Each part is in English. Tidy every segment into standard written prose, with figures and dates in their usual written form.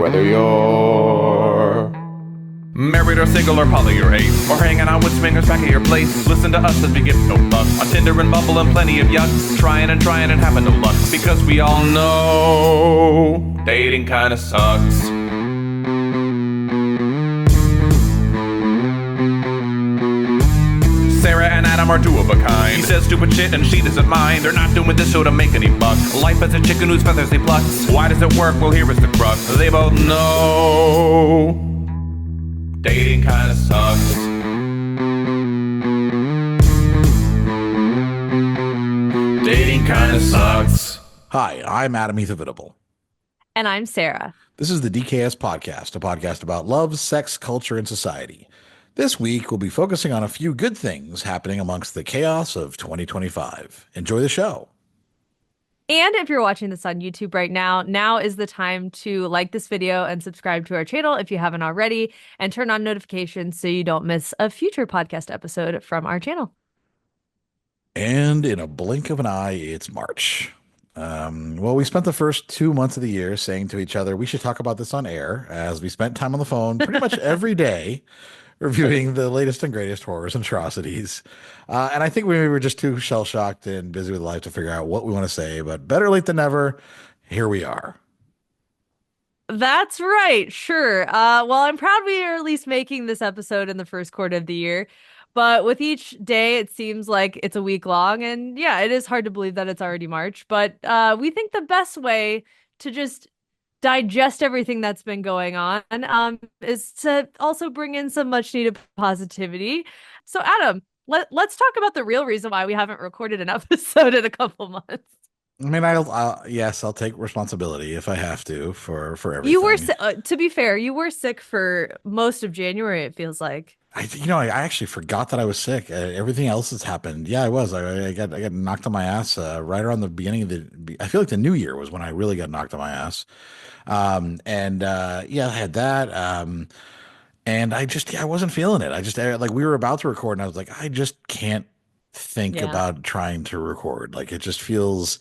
Whether you're married or single or poly or ace, or hanging out with swingers back at your place, listen to us as we give no fuck on Tinder and Bumble and plenty of yuck, trying and having no luck, because we all know dating kinda sucks. Sarah and Adam are two of a kind. He says stupid shit and she doesn't mind. They're not doing this show to make any buck. Life as a chicken whose feathers they pluck. Why does it work? Well, here is the crux. They both know dating kinda sucks. Dating kinda sucks. Hi, I'm Adam Heath Avitable. And I'm Sarah. This is the DKS Podcast, a podcast about love, sex, culture, and society. This week, we'll be focusing on a few good things happening amongst the chaos of 2025. Enjoy the show. And if you're watching this on YouTube right now, now is the time to like this video and subscribe to our channel if you haven't already, and turn on notifications so you don't miss a future podcast episode from our channel. And in a blink of an eye, it's March. Well, we spent the first 2 months of the year saying to each other, we should talk about this on air, as we spent time on the phone pretty much every day reviewing the latest and greatest horrors and atrocities. And I think we were just too shell-shocked and busy with life to figure out what we want to say, but better late than never. Here we are. That's right. Sure. Well, I'm proud we are at least making this episode in the first quarter of the year. But with each day, it seems like it's a week long. And yeah, it is hard to believe that it's already March. But we think the best way to just digest everything that's been going on is to also bring in some much needed positivity. So Adam, let's talk about the real reason why we haven't recorded an episode in a couple months. I mean, yes, I'll take responsibility if I have to for everything. You were, to be fair, you were sick for most of January, it feels like. I actually forgot that I was sick. Everything else has happened. Yeah, I was. I got knocked on my ass right around the beginning of I feel like the new year was when I really got knocked on my ass. Yeah, I had that. And I wasn't feeling it. Like we were about to record and I was like, I just can't think about trying to record. Like it just feels,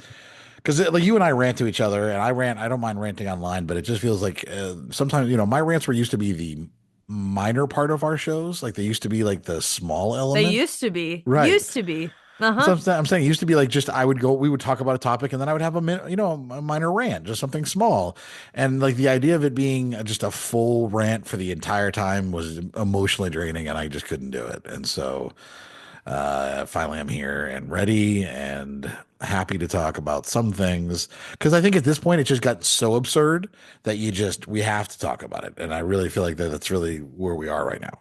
because like you and I rant to each other, and I don't mind ranting online, but it just feels like sometimes, my rants used to be the minor part of our shows. Like they used to be like the small element. They used to be. Right. Used to be. So I'm saying it used to be like just we would talk about a topic and then I would have a minor rant, just something small. And like the idea of it being just a full rant for the entire time was emotionally draining and I just couldn't do it. And so finally I'm here and ready and happy to talk about some things, because I think at this point it just got so absurd that we have to talk about it. And I really feel like that's really where we are right now.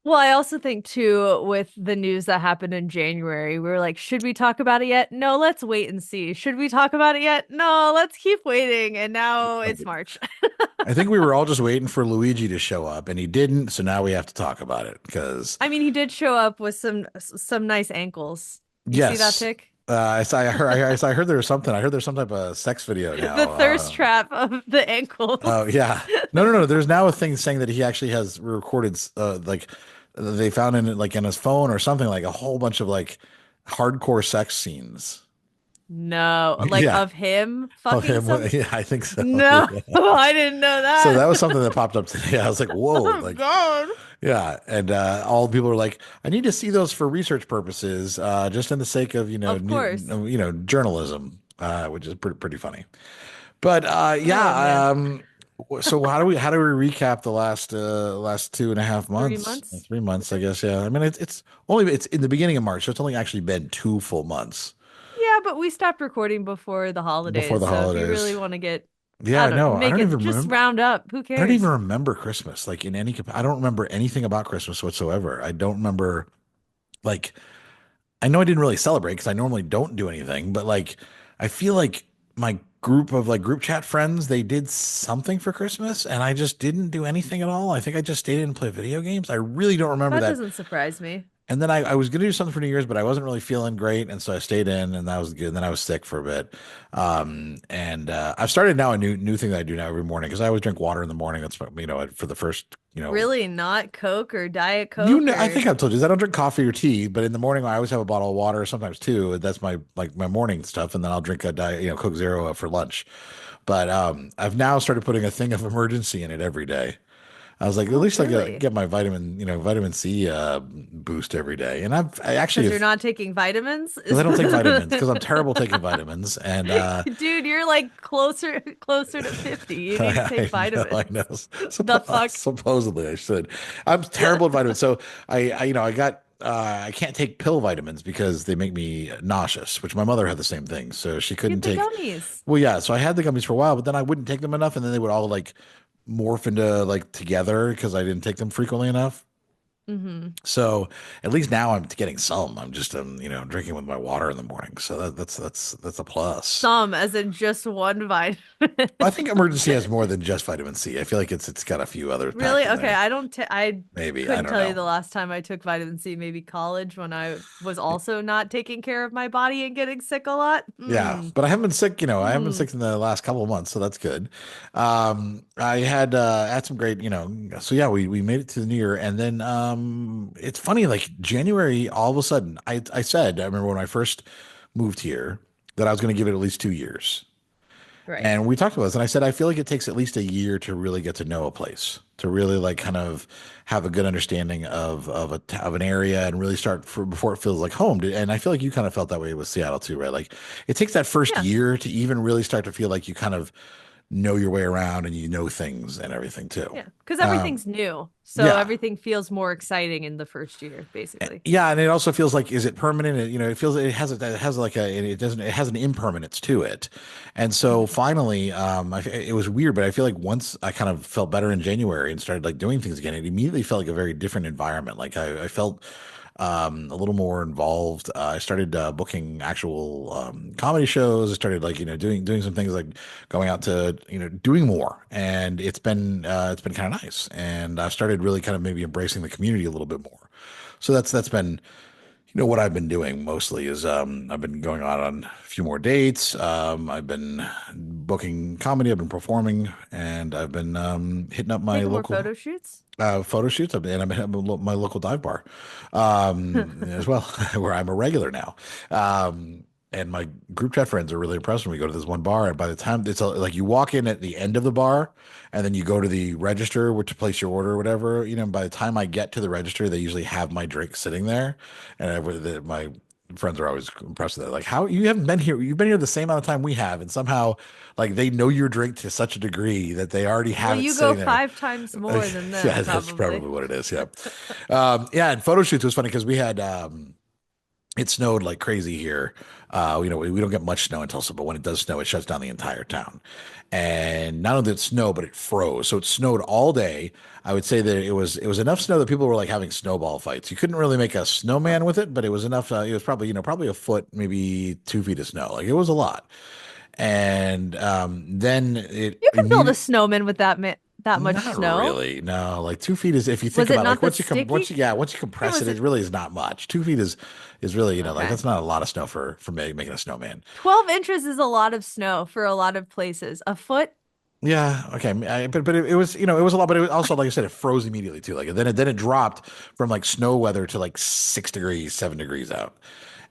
Well, I also think too, with the news that happened in January, we were like, should we talk about it yet? No, let's wait and see. Should we talk about it yet? No, let's keep waiting. And now it's March. I think we were all just waiting for Luigi to show up and he didn't. So now we have to talk about it because he did show up with some nice ankles. Yes. See that pic? I heard there was something. I heard there's some type of sex video now. The thirst trap of the ankles. Oh yeah. No. There's now a thing saying that he actually has recorded, like they found in his phone or something, like a whole bunch of like hardcore sex scenes. No, of him fucking Yeah, I think so. No, I didn't know that. So that was something that popped up today. I was like, whoa. Oh, God. Yeah. And all people were like, I need to see those for research purposes, just in the sake of, journalism, which is pretty funny. But so how do we recap the last 2.5 months? 3 months, I guess. Yeah. I mean, it's in the beginning of March, so it's only actually been 2 full months. Yeah, but we stopped recording before the holidays. If you really want to get, I don't even remember. Just round up. Who cares? I don't even remember Christmas. Like I don't remember anything about Christmas whatsoever. I don't remember. Like, I know I didn't really celebrate because I normally don't do anything. But like, I feel like my group chat friends, they did something for Christmas, and I just didn't do anything at all. I think I just stayed in and played video games. I really don't remember that. That doesn't surprise me. And then I was going to do something for New Year's, but I wasn't really feeling great. And so I stayed in and that was good. And then I was sick for a bit. And I've started now a new thing that I do now every morning because I always drink water in the morning. That's, for the first, Really, not Coke or Diet Coke I or think I've told you this. I don't drink coffee or tea, but in the morning I always have a bottle of water, sometimes two. That's my my morning stuff, and then I'll drink a diet, Coke Zero for lunch. But I've now started putting a thing of emergency in it every day. I was like, at oh, least I really? get my vitamin C boost every day. And I actually Because you're not taking vitamins? because I don't take vitamins because I'm terrible taking vitamins. And Dude, you're like closer to 50. You need to take I vitamins. know. The fuck? Supposedly I should. I'm terrible at vitamins. So I got I can't take pill vitamins because they make me nauseous, which my mother had the same thing. So she couldn't Get the take. gummies. Well, yeah. So I had the gummies for a while, but then I wouldn't take them enough, and then they would all like morph into like together because I didn't take them frequently enough. Mm-hmm. So at least now I'm getting some. I'm just drinking with my water in the morning. So that's a plus. Some, as in just one vitamin. I think emergency has more than just vitamin C. I feel like it's got a few others packed Really? in Okay, there. I Maybe I couldn't don't tell you know. the last time I took vitamin C, maybe college when I was also not taking care of my body and getting sick a lot. Yeah, Mm. but I haven't been sick. I haven't been Mm. sick in the last couple of months, so that's good. I had some great. So yeah, we made it to the new year, and then it's funny. Like January, all of a sudden, I remember when I first moved here that I was going to give it at least 2 years. Right. And we talked about this, and I said I feel like it takes at least a year to really get to know a place, to really like kind of have a good understanding of an area, and really start before it feels like home. And I feel like you kind of felt that way with Seattle too, right? Like it takes that first Yeah. year to even really start to feel like you kind of know your way around and you know things and everything too. Yeah. Because Um, everything's new. So yeah, everything feels more exciting in the first year, basically. Yeah, and it also feels like is it permanent? It feels it has like it has an impermanence to it, and so Mhm. finally, it was weird, but I feel like once I kind of felt better in January and started like doing things again, it immediately felt like a very different environment. Like I felt a little more involved. I started booking actual comedy shows. I started like doing some things like going out to doing more, and it's been kind of nice. And I've started really kind of maybe embracing the community a little bit more. So that's been what I've been doing mostly is I've been going out on a few more dates. I've been booking comedy. I've been performing, and I've been hitting up my Taking more local photo shoots? photo shoots. And I'm hitting up my local dive bar as well, where I'm a regular now. And my group chat friends are really impressed when we go to this one bar. And by the time like you walk in at the end of the bar, and then you go to the register to place your order or whatever, by the time I get to the register, they usually have my drink sitting there. And my friends are always impressed with that. Like, how you haven't been here? You've been here the same amount of time we have, and somehow, like, they know your drink to such a degree that they already Well, have it you go sitting there. 5 times more than them, Yeah, that's probably. probably what it is. Yeah, yeah. And photo shoots was funny because we had it snowed like crazy here. We don't get much snow until so, but when it does snow, it shuts down the entire town. And not only did it snow, but it froze. So it snowed all day. I would say that it was enough snow that people were like having snowball fights. You couldn't really make a snowman with it, but it was enough. It was probably a foot, maybe 2 feet of snow. Like it was a lot. And then it You can build a immediately. snowman with that much Not snow. really. No, like 2 feet is if you think Was it about not like the once sticky? you It compress it, was it it. really is not much. 2 feet is really like Okay. that's not a lot of snow for making a snowman. 12 inches is a lot of snow for a lot of places. A foot? Yeah, okay, but it was it was a lot, but it was also like I said, it froze immediately too. Like then it dropped from like snow weather to like 6 degrees, 7 degrees out.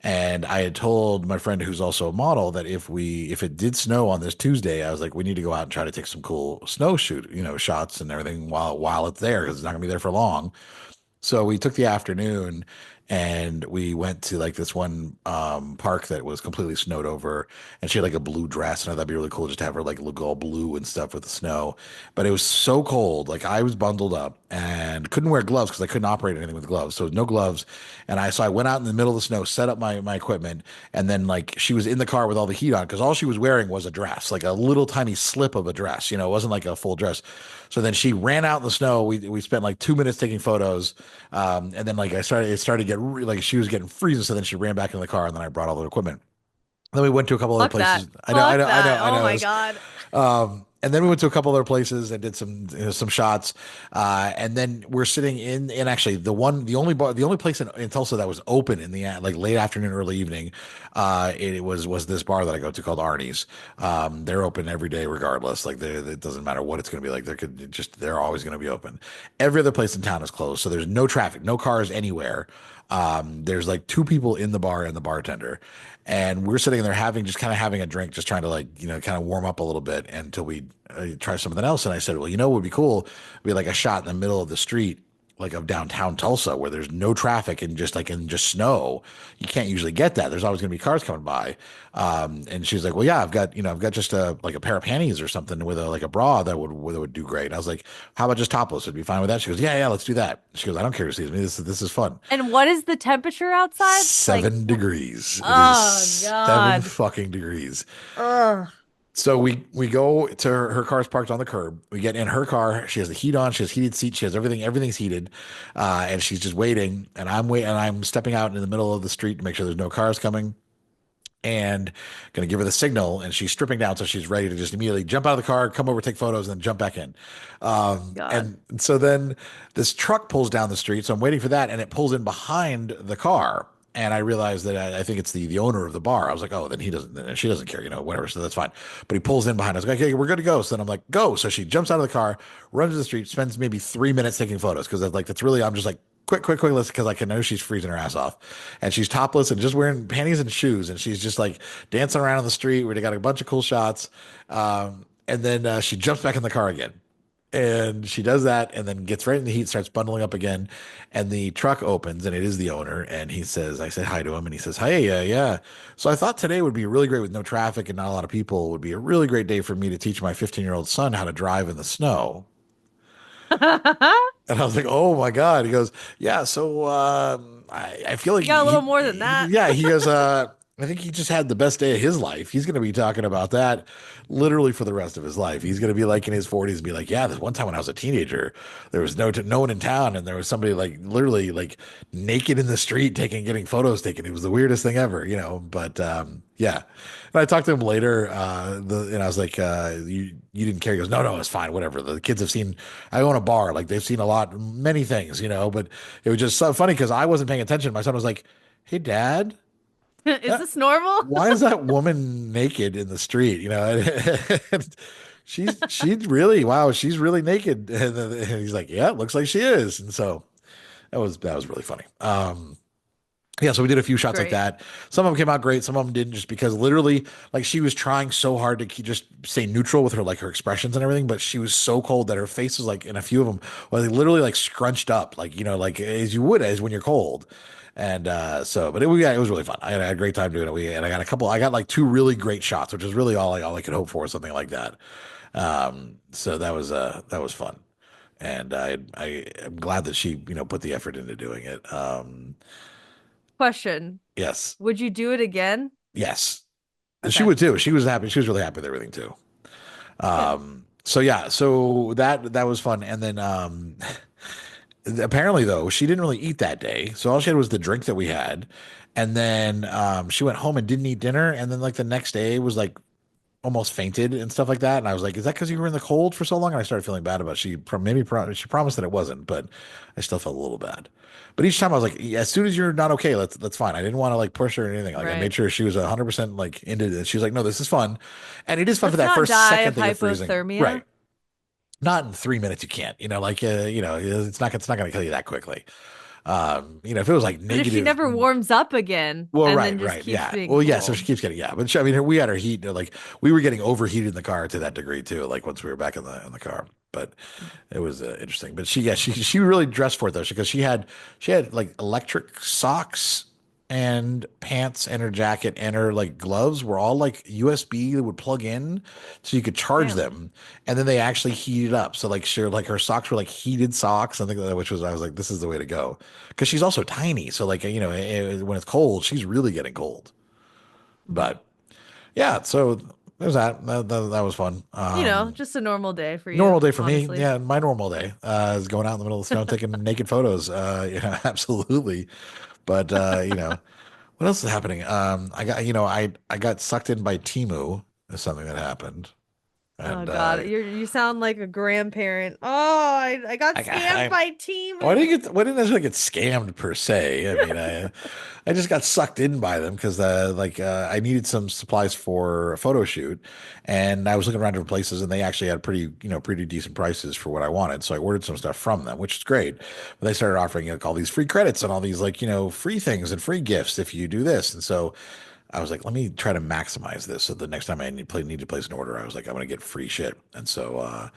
And I had told my friend who's also a model that if it did snow on this Tuesday, I was like, we need to go out and try to take some cool snow shots and everything while it's there because it's not gonna be there for long. So we took the afternoon and we went to like this one park that was completely snowed over, and she had like a blue dress, and I thought that'd be really cool just to have her like look all blue and stuff with the snow. But it was so cold, like I was bundled up and couldn't wear gloves because I couldn't operate anything with gloves. So no gloves. And I went out in the middle of the snow, set up my equipment, and then like she was in the car with all the heat on because all she was wearing was a dress, like a little tiny slip of a dress, it wasn't like a full dress. So then she ran out in the snow. We spent like 2 minutes taking photos. And then like it started to get like she was getting freezing. So then she ran back in the car, and then I brought all the equipment. Then we went to a couple other Fuck that. places. I know, I Fuck know, I know, that. I Oh know. my God. And then we went to a couple other places and did some shots. And then we're sitting in actually the only place in Tulsa that was open in the like late afternoon, early evening. It was this bar that I go to called Arnie's. They're open every day regardless. Like it doesn't matter what it's going to be like. They're always going to be open. Every other place in town is closed, so there's no traffic, no cars anywhere. There's like two people in the bar and the bartender, and we're sitting there having a drink, just trying to like kind of warm up a little bit until we try something else. And I said, well, what would be cool? Would be like a shot in the middle of the street, like of downtown Tulsa, where there's no traffic and just snow. You can't usually get that. There's always going to be cars coming by. And she's like, well, yeah, I've got just like a pair of panties or something with a bra that would do great. I was like, how about just topless? Would be fine with that. She goes, yeah, let's do that. She goes, I don't care who sees me. This is fun. And what is the temperature outside? 7 degrees. It Oh is seven God. fucking degrees. Ugh. So we go to her car's parked on the curb. We get in her car. She has the heat on. She has heated seats. She has everything. Everything's heated, and she's just waiting. And I'm waiting. And I'm stepping out in the middle of the street to make sure there's no cars coming. And gonna give her the signal. And she's stripping down, so she's ready to just immediately jump out of the car, come over, take photos, and then jump back in. God. And so then this truck pulls down the street. So I'm waiting for that, and it pulls in behind the car. And I realized that I think it's the owner of the bar. I was like, oh, then she doesn't care, whatever. So that's fine. But he pulls in behind us. Like, okay, we're good to go. So then I'm like, go. So she jumps out of the car, runs to the street, spends maybe 3 minutes taking photos because I'm just like, quick, let's, because I can know she's freezing her ass off. And she's topless and just wearing panties and shoes. And she's just like dancing around on the street where they got a bunch of cool shots. And then she jumps back in the car again. And she does that and then gets right in the heat, starts bundling up again. And the truck opens and it is the owner. And he says, I say hi to him and he says, hey, yeah. So I thought today would be really great with no traffic and not a lot of people. It would be a really great day for me to teach my 15-year-old son how to drive in the snow. And I was like, oh my God. He goes, yeah. So I feel like You got a little more than that. Yeah. He goes, I think he just had the best day of his life. He's going to be talking about that literally for the rest of his life. He's going to be like in his 40s and be like, yeah, this one time when I was a teenager, there was no one in town and there was somebody like literally like naked in the street getting photos taken. It was the weirdest thing ever, but yeah. And I talked to him later, and I was like, you didn't care. He goes, no, it's fine. Whatever. The kids have seen, I own a bar. Like they've seen many things, but it was just so funny because I wasn't paying attention. My son was like, hey, Dad. Is this normal? Why is that woman naked in the street? And she's really wow, she's really naked. And he's like, yeah, it looks like she is. And so that was really funny. Yeah, so we did a few shots like Great. that. Some of them came out great. Some of them didn't, just because literally, like, she was trying so hard to just stay neutral with her expressions and everything. But she was so cold that her face was like, in a few of them, well, they literally like scrunched up, like like as you would as when you're cold. And but it was really fun. I had a great time doing it. And I got like two really great shots, which is really all I could hope for, something like that. So that was fun. And I am glad that she put the effort into doing it. Question. Yes. Would you do it again? Yes. And she Okay. would too. She was happy. She was really happy with everything too. Good. So yeah, so that was fun. And then apparently though, she didn't really eat that day. So all she had was the drink that we had. And then she went home and didn't eat dinner. And then like the next day was like almost fainted and stuff like that. And I was like, is that because you were in the cold for so long? And I started feeling bad about it. She promised that it wasn't, but I still felt a little bad. But each time I was like, yeah, as soon as you're not okay, that's fine. I didn't want to like push her or anything. Like I made Right. sure she was 100% like into it. She was like, no, this is fun. And it is fun for Let's that not first die second of that you're freezing. hypothermia. Right. Not in 3 minutes. You can't, it's not going to kill you that quickly. If it was like But if she negative. never warms up again, Well, and right, then just right, keeps yeah. being Well, yeah. So cold. she keeps getting, yeah. But I mean, we had her heat, like we were getting overheated in the car to that degree too. Like once we were back in the car, but it was interesting. But she really dressed for it though, because she had like electric socks and pants, and her jacket and her like gloves were all like USB that would plug in, so you could charge Damn. them, and then they actually heated up. So like her socks were like heated socks, I think that, which was I was like, this is the way to go, because she's also tiny. So like when it's cold, she's really getting cold. Mhm. But yeah, so there's that was fun. Just a normal day for you, Normal day for me. honestly. Yeah, my normal day is going out in the middle of the snow taking naked photos. Absolutely. But what else is happening? I got sucked in by Timu is something that happened. Oh And God, you sound like a grandparent. Oh, I got scammed I by well, Temu. I didn't necessarily get scammed per se. I mean, I just got sucked in by them because I needed some supplies for a photo shoot, and I was looking around different places, and they actually had pretty decent prices for what I wanted. So I ordered some stuff from them, which is great. But they started offering all these free credits and all these free things and free gifts if you do this. And so I was like, let me try to maximize this. So the next time I need to place an order, I was like, I'm going to get free shit. And so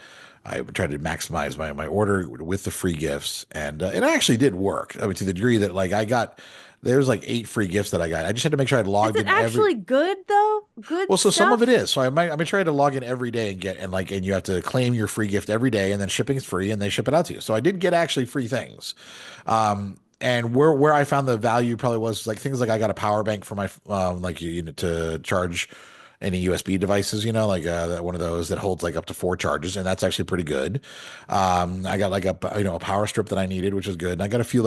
I tried to maximize my order with the free gifts, and it actually did work. I mean, to the degree that there's like 8 free gifts that I got. I just had to make sure I'd Is logged it in every. actually good though? Good Well, so some of it stuff? is. So I'm gonna try to log in every day and and you have to claim your free gift every day, and then shipping is free, and they ship it out to you. So I did get actually free things. And where I found the value probably was like things like I got a power bank for my to charge any USB devices, one of those that holds like up to 4 charges, and that's actually pretty good. I got like a power strip that I needed, which is good. And I got a few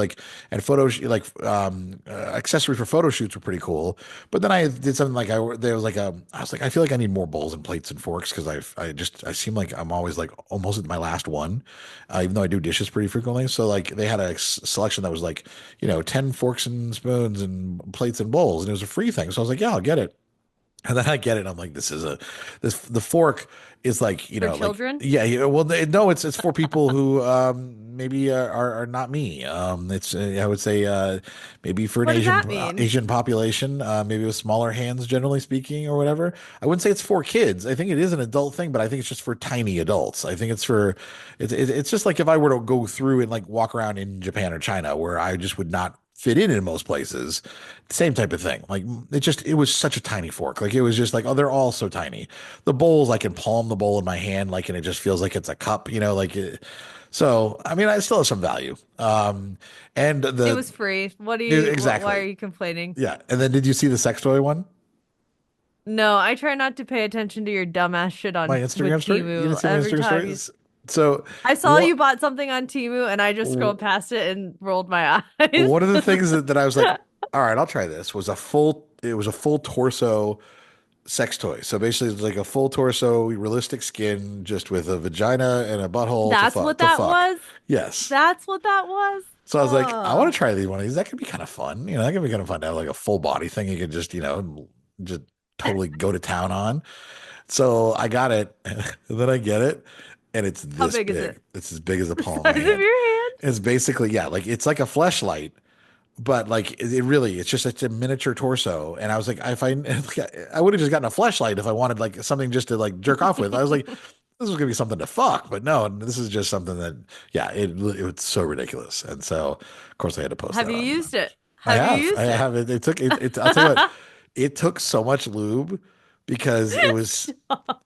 accessories for photo shoots were pretty cool. But then I did something like I was like I feel like I need more bowls and plates and forks because I seem like I'm always like almost at my last one, even though I do dishes pretty frequently. So like they had a selection that was like 10 forks and spoons and plates and bowls, and it was a free thing. So I was like, yeah, I'll get it. And then I get it. And I'm like, the fork is like, For like, children? yeah, well, no, it's for people who, maybe are not me. It's, I would say, maybe for an What does that mean? Asian population, maybe with smaller hands, generally speaking, or whatever. I wouldn't say it's for kids. I think it is an adult thing, but I think it's just for tiny adults. I think it's just like if I were to go through and like walk around in Japan or China where I just would not fit in most places. Same type of thing. Like it was such a tiny fork. Like it was just like, oh, they're all so tiny. The bowls, I can palm the bowl in my hand, like, and it just feels like it's a cup, so I mean, I still have some value. And It was free. Why are exactly. you complaining? Yeah. And then did you see the sex toy one? No, I try not to pay attention to your dumbass shit My on with Instagram story? You didn't Temu. see my Every Instagram time you stories? So I saw you what bought something on Temu and I just scrolled past it and rolled my eyes. one of the things that I was like, all right, I'll try this it was a full torso sex toy. So basically, it's like a full torso, realistic skin, just with a vagina and a butthole That's what to that fuck. was? Yes. That's what that was? So I was like, I want Oh, to try one of these. That could be kind of fun. That could be kind of fun to have like a full body thing. You could just totally go to town on. So I got it, and then I get it, and it's how this big is big. it? It's as big as the The palm of my size of hand. your hand? It's basically, yeah, like it's like a fleshlight, but like it's a miniature torso. And I was like, I would have just gotten a fleshlight if I wanted like something just to like jerk off with. I was like, this was gonna be something to fuck, but no, this is just something that, yeah, it was so ridiculous. And so of course I had to post Have that you on. used it? I Have you have, used it? it. It took it. I'll tell you what, it took so much lube because it was,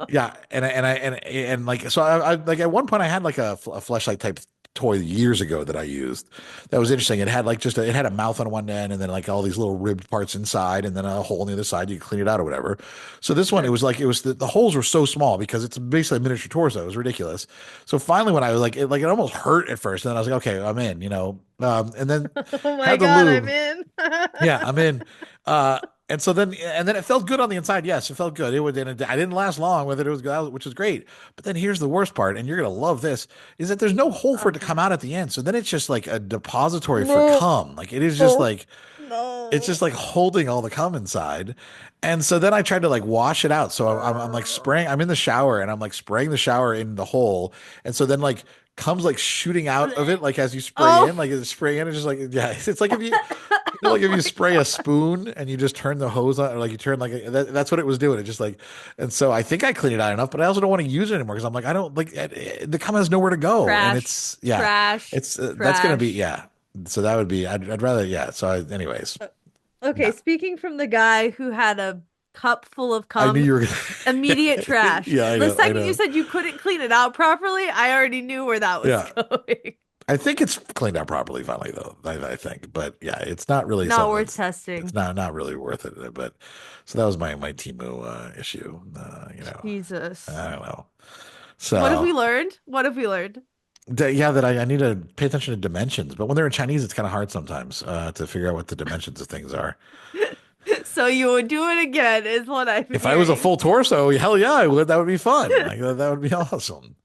yeah, and like so I like at one point I had like a fleshlight type toy years ago that I used that was interesting. It had like it had a mouth on one end and then like all these little ribbed parts inside and then a hole on the other side. You could clean it out or whatever. So this one, Sure. it was the holes were so small because it's basically a miniature torso. It was ridiculous. So finally, when I was like it almost hurt at first, and then I was like, okay, I'm in, and then Oh my had the God, I'm lube. in. Yeah, I'm in. Uh, and then it felt good on the inside. Yes, it felt good. I didn't last long with it. It was good, which was great. But then here's the worst part, and you're gonna love this, is that there's no hole for it to come Okay. out at the end. So then it's just like a depository for No, cum. Like it is just no, like it's no. just like holding all the cum inside. And so then I tried to like wash it out. So I'm like spraying. I'm in the shower and I'm like spraying the shower in the hole. And so then like comes like shooting out of it, like as you spray Oh, in, like it's spraying in. It's just like, yeah, it's like if you oh like if you my spray a God. spoon and you just turn the hose on, or like you turn that's what it was doing. It just like, and so I think I cleaned it out enough, but I also don't want to use it anymore because I'm like, I don't like the cum has nowhere to go, and Trash, it's yeah, trash, it's that's gonna be trash. yeah. So that would be I'd rather yeah. So anyways, Okay, yeah, speaking from the guy who had a cup full of I knew cum, you were immediate gonna, trash. yeah, The I second you know, said you couldn't clean it out properly, I already knew where that was yeah. going. I think it's cleaned out properly finally though. I think, but yeah, it's not really Not something worth it's testing. not really worth it. But so that was my Timu issue. I Jesus. don't know. What have So we learned? What have we learned? yeah, that I need to pay attention to dimensions. But when they're in Chinese, it's kind of hard sometimes to figure out what the dimensions of things are. So you would do it again, is what I'm If I was a hearing. full torso, hell yeah, I would. That would be fun. Like that would be awesome.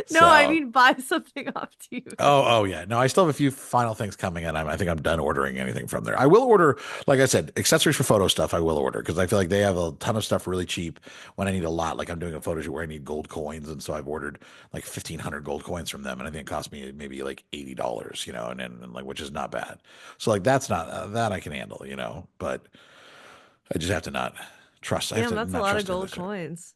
No, I So, mean buy something off Temu. oh yeah. No, I still have a few final things coming, and I think I'm done ordering anything from there. I will order, like I said, accessories for photo stuff. I will order because I feel like they have a ton of stuff really cheap when I need a lot. Like I'm doing a photo shoot where I need gold coins, and so I've ordered like 1,500 gold coins from them, and I think it cost me maybe like $80, and like which is not bad. So like that's not that I can handle, but I just have to not trust. I have Damn, to that's a not lot of trust gold industry. coins.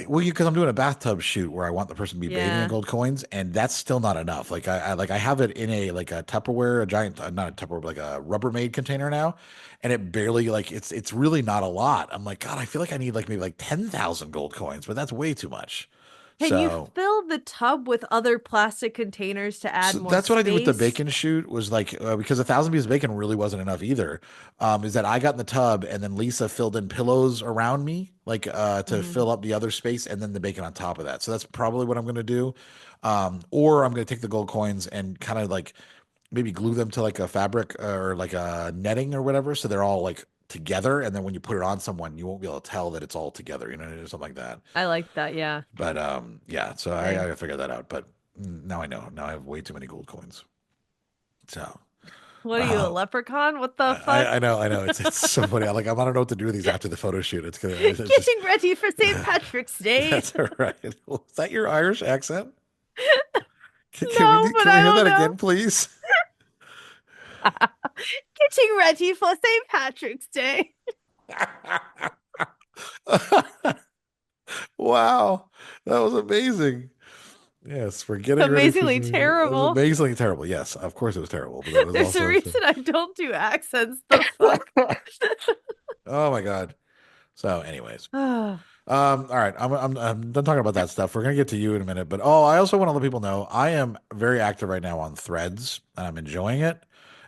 Well, because I'm doing a bathtub shoot where I want the person to be bathing in Yeah. gold coins, and that's still not enough. Like I have it in a Tupperware, a giant, not a Tupperware, but like a Rubbermaid container now, and it barely like it's really not a lot. I'm like, God, I feel like I need like maybe like 10,000 gold coins, but that's way too much. Can you So fill the tub with other plastic containers to add So more that's what I did with the space? bacon shoot was like because 1,000 pieces of bacon really wasn't enough either. Is that I got in the tub and then Lisa filled in pillows around me like to Mhm. fill up the other space and then the bacon on top of that. So that's probably what I'm gonna do. Or I'm gonna take the gold coins and kind of like maybe glue them to like a fabric or like a netting or whatever, so they're all like together. And then when you put it on someone, you won't be able to tell that it's all together, or something like that. I like that, yeah. But yeah, so I Dang. gotta figure that out. But now I know. Now I have way too many gold coins. So What are you, a uh, leprechaun? What the I fuck? know, I know. It's so funny. Like I don't know what to do with these after the photo shoot. It's just Getting ready for St. Patrick's Day. that's all right. Was that your Irish accent? No, but Can we I hear don't that know. again, please? Getting ready for St. Patrick's Day. Wow, that was amazing. Yes, we're getting ready for. Amazingly That was terrible. amazingly terrible. Yes, of course it was terrible, but that was There's a also. reason I don't do accents. The fuck? Oh my God. So, anyways. Ah, All right, I'm done talking about that stuff. We're gonna get to you in a minute, but I also want to let people know I am very active right now on Threads, and I'm enjoying it.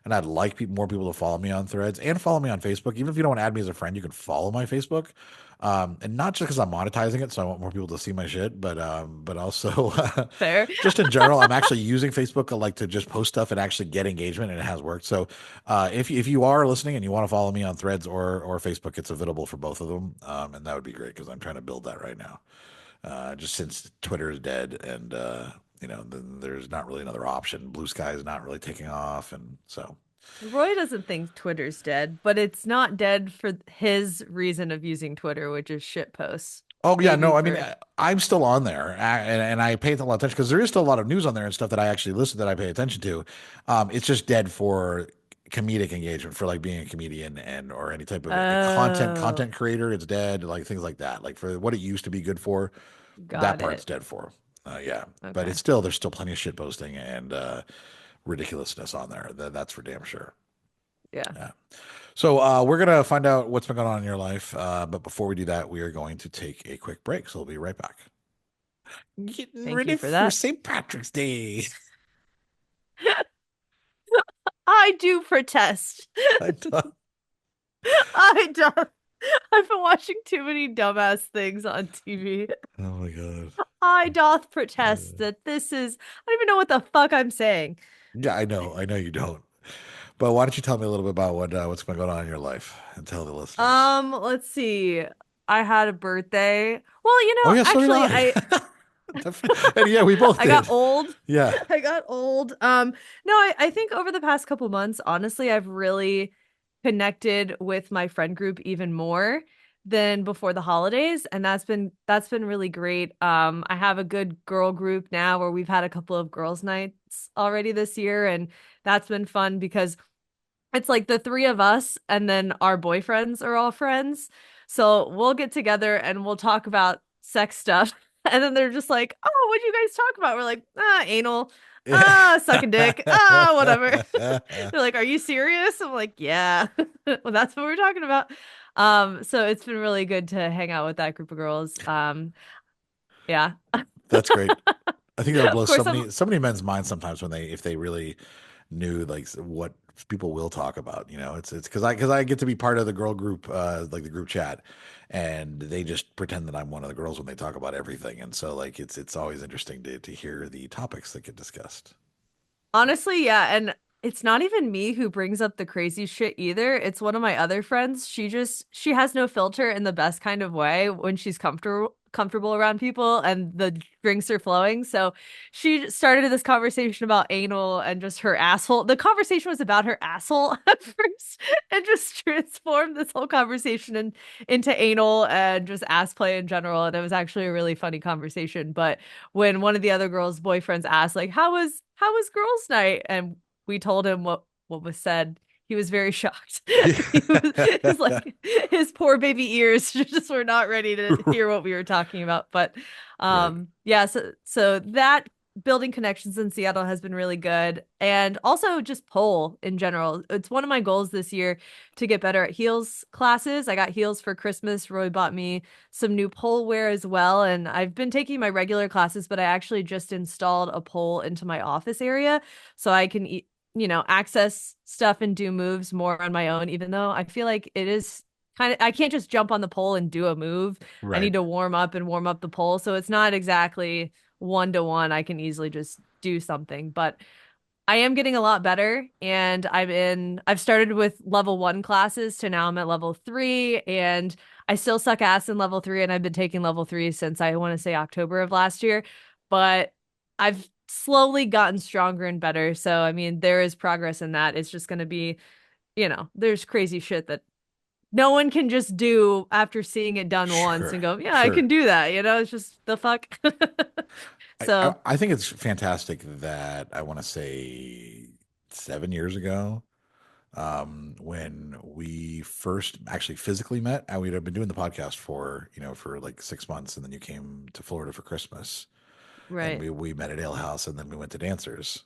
And I'd like more people to follow me on Threads and follow me on Facebook. Even if you don't want to add me as a friend, you can follow my Facebook. And not just because I'm monetizing it, so I want more people to see my shit, but also fair. just in general, I'm actually using Facebook like to just post stuff and actually get engagement, and it has worked. So if you are listening and you want to follow me on Threads or Facebook, it's available for both of them, and that would be great because I'm trying to build that right now. Just since Twitter is dead, and then there's not really another option. Blue Sky is not really taking off, and so. Roy doesn't think Twitter's dead, but it's not dead for his reason of using Twitter, which is shit posts. Oh yeah, Maybe no, I mean for I'm still on there, and I pay a lot of attention because there is still a lot of news on there and stuff that I actually listen that I pay attention to. It's just dead for comedic engagement for like being a comedian and or any type of Oh, content creator. It's dead, like things like that. Like for what it used to be good for, that got part's it. dead for. Yeah, but Okay. there's still plenty of shit posting and ridiculousness on there. That's for damn sure. Yeah. Yeah. So we're gonna find out what's been going on in your life, but before we do that, we are going to take a quick break. So we'll be right back. Getting Thank you ready for for that. St. Patrick's Day. I do protest. I don't- I don't. I've been watching too many dumbass things on TV. oh my God. I doth protest Uh, that this is. I don't even know what the fuck I'm saying. yeah, I know you don't. But why don't you tell me a little bit about what's been going on in your life and tell the listeners? Let's see. I had a birthday. Well, Oh yeah, so did actually, I. I And yeah, we both I got did. old. Yeah. I got old. No, I think over the past couple months, honestly, I've really connected with my friend group even more than before the holidays, and that's been really great. I have a good girl group now where we've had a couple of girls' nights already this year, and that's been fun because it's like the three of us and then our boyfriends are all friends. So we'll get together and we'll talk about sex stuff. And then they're just like, "Oh, what'd you guys talk about?" We're like, anal, sucking dick, whatever." They're like, "Are you serious?" I'm like, "Yeah." Well, that's what we're talking about. So it's been really good to hang out with that group of girls. Yeah. That's great. I think that'll Of blow course, I'm so many men's minds sometimes when if they really knew like what people will talk about. It's because I get to be part of the girl group, like the group chat, and they just pretend that I'm one of the girls when they talk about everything, and so it's always interesting to hear the topics that get discussed. honestly, yeah, and it's not even me who brings up the crazy shit either. It's one of my other friends. She has no filter in the best kind of way when she's comfortable around people and the drinks are flowing. So she started this conversation about anal and just her asshole. The conversation was about her asshole at first and just transformed this whole conversation into anal and just ass play in general. And it was actually a really funny conversation. But when one of the other girls' boyfriends asked, like, how was girls' night? And we told him what was said. He was very shocked. It's like his poor baby ears just were not ready to hear what we were talking about. But Right. yeah, so that building connections in Seattle has been really good. And also just pole in general. It's one of my goals this year to get better at heels classes. I got heels for Christmas. Roy bought me some new pole wear as well. And I've been taking my regular classes, but I actually just installed a pole into my office area so I can access stuff and do moves more on my own, even though I feel like it is kind of, I can't just jump on the pole and do a move. I Right. need to warm up and warm up the pole. So it's not exactly 1-to-1. I can easily just do something, but I am getting a lot better. And I've started with level 1 classes to now I'm at level 3. And I still suck ass in level 3. And I've been taking level 3 since I want to say October of last year. But I've slowly gotten stronger and better. So, I mean, there is progress in that. It's just going to be, there's crazy shit that no one can just do after seeing it done once Sure. and go, yeah, I Sure. can do that. It's just the fuck. So, I think it's fantastic that I want to say 7 years ago, when we first actually physically met, and we'd have been doing the podcast for like 6 months, and then you came to Florida for Christmas, and right. we met at Ale House, and then we went to Dancers.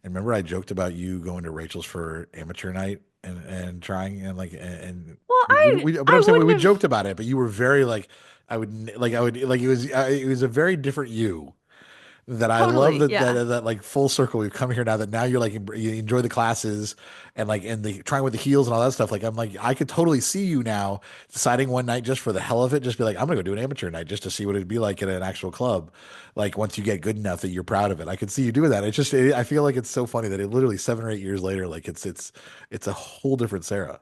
And remember, I joked about you going to Rachel's for amateur night and trying and like and Well, but I I'm saying wouldn't we have joked about it, but you were very like I would like it was a very different you that I love totally, that yeah. like full circle we've come here now that now you're like you enjoy the classes and like and the trying with the heels and all that stuff. Like I'm like I could totally see you now deciding one night just for the hell of it, just be like I'm gonna go do an amateur night just to see what it'd be like at an actual club. Like once you get good enough that you're proud of it, I could see you doing that. I feel like it's so funny that it literally 7 or 8 years later, like it's a whole different Sarah.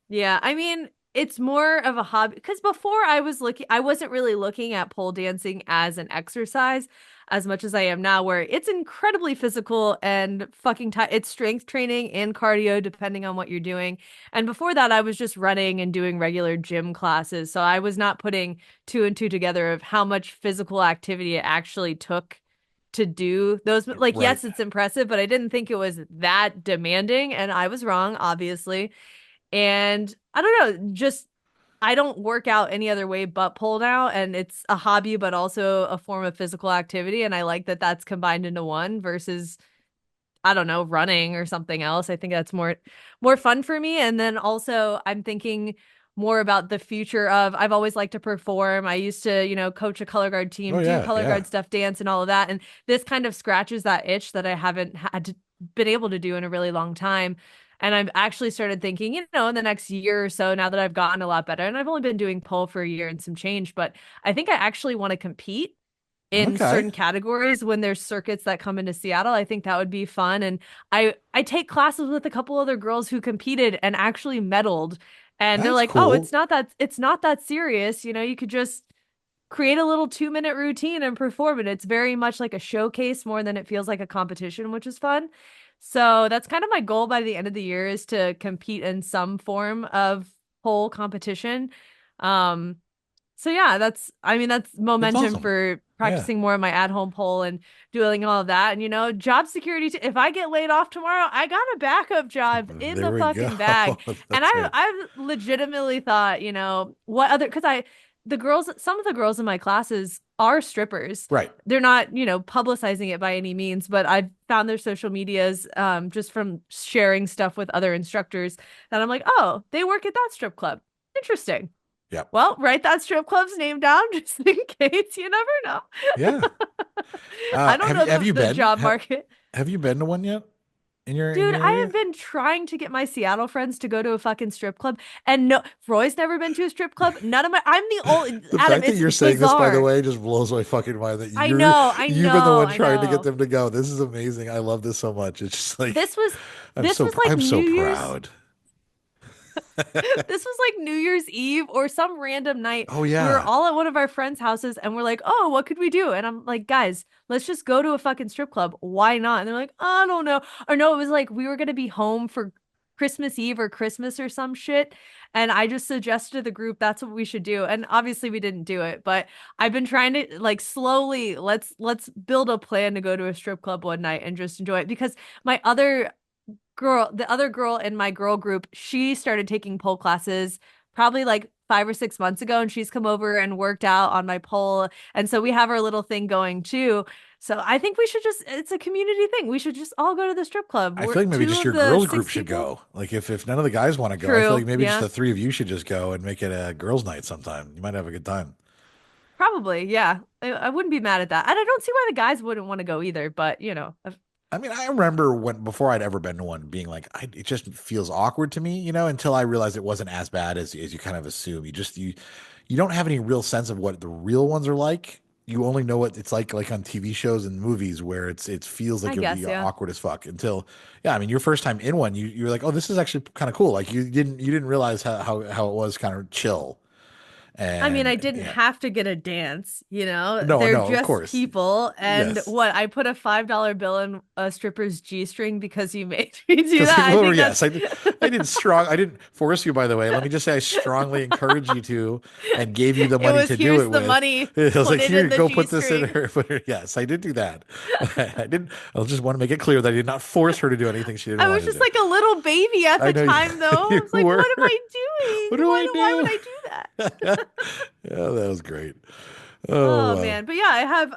Yeah, I mean, it's more of a hobby because before I wasn't really looking at pole dancing as an exercise as much as I am now, where it's incredibly physical and fucking tight. It's strength training and cardio, depending on what you're doing. And before that, I was just running and doing regular gym classes. So I was not putting two and two together of how much physical activity it actually took to do those. Like, Right. yes, it's impressive, but I didn't think it was that demanding. And I was wrong, obviously. And I don't know, just I don't work out any other way but pole now, and it's a hobby, but also a form of physical activity. And I like that that's combined into one versus, I don't know, running or something else. I think that's more fun for me. And then also, I'm thinking more about the future of I've always liked to perform. I used to, coach a color guard Oh team, do yeah, color yeah. guard stuff, dance, and all of that. And this kind of scratches that itch that I haven't been able to do in a really long time. And I've actually started thinking, in the next year or so, now that I've gotten a lot better, and I've only been doing pole for a year and some change, but I think I actually want to compete in Okay. certain categories when there's circuits that come into Seattle. I think that would be fun. And I take classes with a couple other girls who competed and actually medaled. And they're That's like, "Oh, cool. it's not that serious. You could just create a little 2-minute routine and perform it. It's very much like a showcase more than it feels like a competition, which is fun." So that's kind of my goal by the end of the year is to compete in some form of pole competition. Um, so yeah, that's That's momentum awesome. for Yeah. practicing more of my at-home pole and doing all of that. And job security, if I get laid off tomorrow, I got a backup job in There the we go. fucking bag. And That's it. I've legitimately thought, what other, because some of the girls in my classes are strippers. Right. They're not, publicizing it by any means, but I've found their social medias just from sharing stuff with other instructors that I'm like, oh, they work at that strip club. Interesting. Yep. Well, write that strip club's name down just in case. You never know. Yeah. I don't know Have the, you the been? job market. Have you been to one yet? in Dude, your I have area? been trying to get my Seattle friends to go to a fucking strip club, and no, Roy's never been to a strip club. None of my, I'm the only, The Adam, fact that it's you're saying this, by the bizarre. way, just blows my fucking mind. That I know, I you've been the know, one I trying to get know. them to go. This is amazing. I love this so much. It's just like This was, this was like I'm so New Year's. proud. This was like New Year's Eve or some random night. Oh We were yeah. all at one of our friends' houses and we're like, oh, what could we do? And I'm like, guys, let's just go to a fucking strip club. Why not? And they're like, I don't know. Or no, it was like we were gonna be home for Christmas Eve or Christmas or some shit. And I just suggested to the group that's what we should do. And obviously we didn't do it, but I've been trying to like slowly let's build a plan to go to a strip club one night and just enjoy it because my other the other girl in my girl group, she started taking pole classes probably like 5 or 6 months ago, and she's come over and worked out on my pole. And so we have our little thing going too. So I think we should just, it's a community thing. We should just all go to the strip club. I We're feel like maybe two just of your the girls six group should people. go. Like if none of the guys want to go, I feel like True. maybe just Yeah. the three of you should just go and make it a girls' night sometime. You might have a good time. Probably. Yeah. I wouldn't be mad at that. And I don't see why the guys wouldn't want to go either, but I mean, I remember when before I'd ever been to one being like, it just feels awkward to me, until I realized it wasn't as bad as you kind of assume. You don't have any real sense of what the real ones are like. You only know what it's like on TV shows and movies where it feels like I you'll guess, be yeah. awkward as fuck until, yeah. I mean, your first time in one, you're like, oh, this is actually kind of cool. Like you didn't realize how it was kind of chill I mean, I and didn't yeah. have to get a dance, you know? No, They're no, of just course, people. And yes. what, I put a $5 bill in a stripper's G-string because you made me do Because that. I well, think yes, that's I didn't force you. By the way, let me just say, I strongly encourage you to, and gave you the it money was to do here's it the with. money, I was put like, it here, in the go put this in G-string. her. Yes, I did do that. I didn't. I just want to make it clear that I did not force her to do anything she didn't I want was to just do. like a little baby at I the know you, time, though. I you was like, were. what am I What doing? do I Why would do? I do that? Yeah, that was great. Oh Oh well. man. But yeah,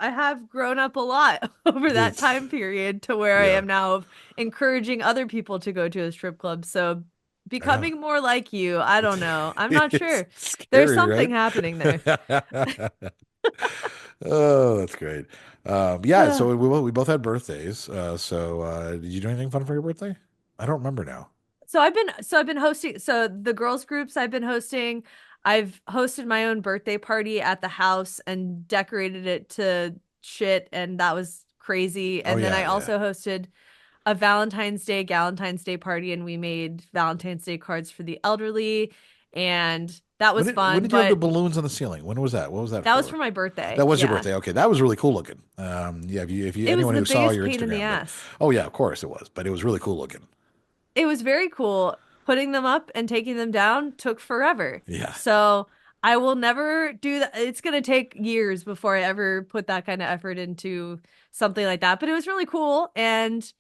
I have grown up a lot over that It's time period to where I yeah. am now of encouraging other people to go to a strip club. So Yeah. becoming more like you, I don't know. I'm not It's sure. There's scary, something right? happening there. Oh, that's great. Yeah, Uh, so we both had birthdays. Did you do anything fun for your birthday? I don't remember now. so I've been hosting so the girls groups I've been hosting. I've hosted my own birthday party at the house and decorated it to shit, and that was crazy. Oh And then yeah, I yeah. also hosted a Galentine's Day party, and we made Valentine's Day cards for the elderly, and that was When fun. did you have the But balloons on the ceiling? When was that? What was that that was for for? my That birthday. was your Yeah. birthday. Okay, that was really cool looking. Yeah, if you It was anyone the who saw biggest your pain in the Instagram, but ass. oh yeah, of course it was. But it was really cool looking. It was very cool. Putting them up and taking them down took forever. Yeah. So I will never do that. It's going to take years before I ever put that kind of effort into something like that. But it was really cool, and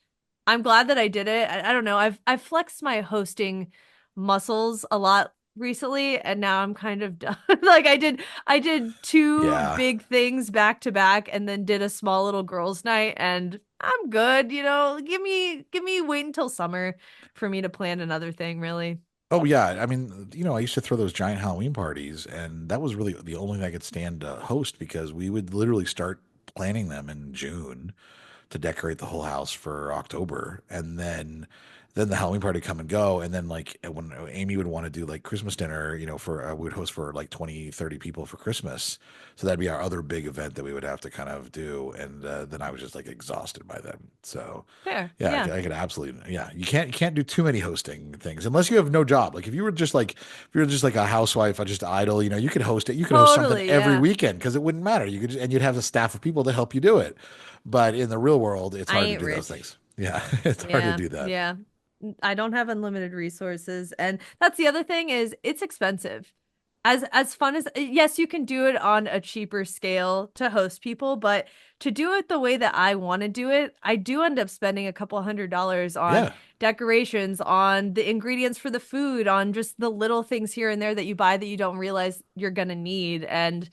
I'm glad that I did it. I don't know. I've flexed my hosting muscles a lot recently, and now I'm kind of done. Like I did two Yeah. big things back to back, and then did a small little girls' night, and I'm good. Give me wait until summer for me to plan another thing, really. Oh yeah, I mean, I used to throw those giant Halloween parties, and that was really the only thing I could stand to host because we would literally start planning them in June to decorate the whole house for October, and then the Halloween party come and go, and then like when Amy would want to do like Christmas dinner, for we would host for like 20, 30 people for Christmas, so that'd be our other big event that we would have to kind of do, and then I was just like exhausted by then. So Fair. yeah, Yeah. I could absolutely. Yeah, you can't do too many hosting things unless you have no job. Like if you were just like a housewife, or just idle, you could host it. You could host something Totally. every Yeah. weekend because it wouldn't matter. And you'd have a staff of people to help you do it. But in the real world, it's I hard to ain't do those rich. things. Yeah, it's hard to Yeah, do that. yeah. I don't have unlimited resources, and that's the other thing is it's expensive. As fun as yes, you can do it on a cheaper scale to host people, but to do it the way that I want to do it, I do end up spending a couple $100 on Yeah, decorations, on the ingredients for the food, on just the little things here and there that you buy that you don't realize you're gonna need. And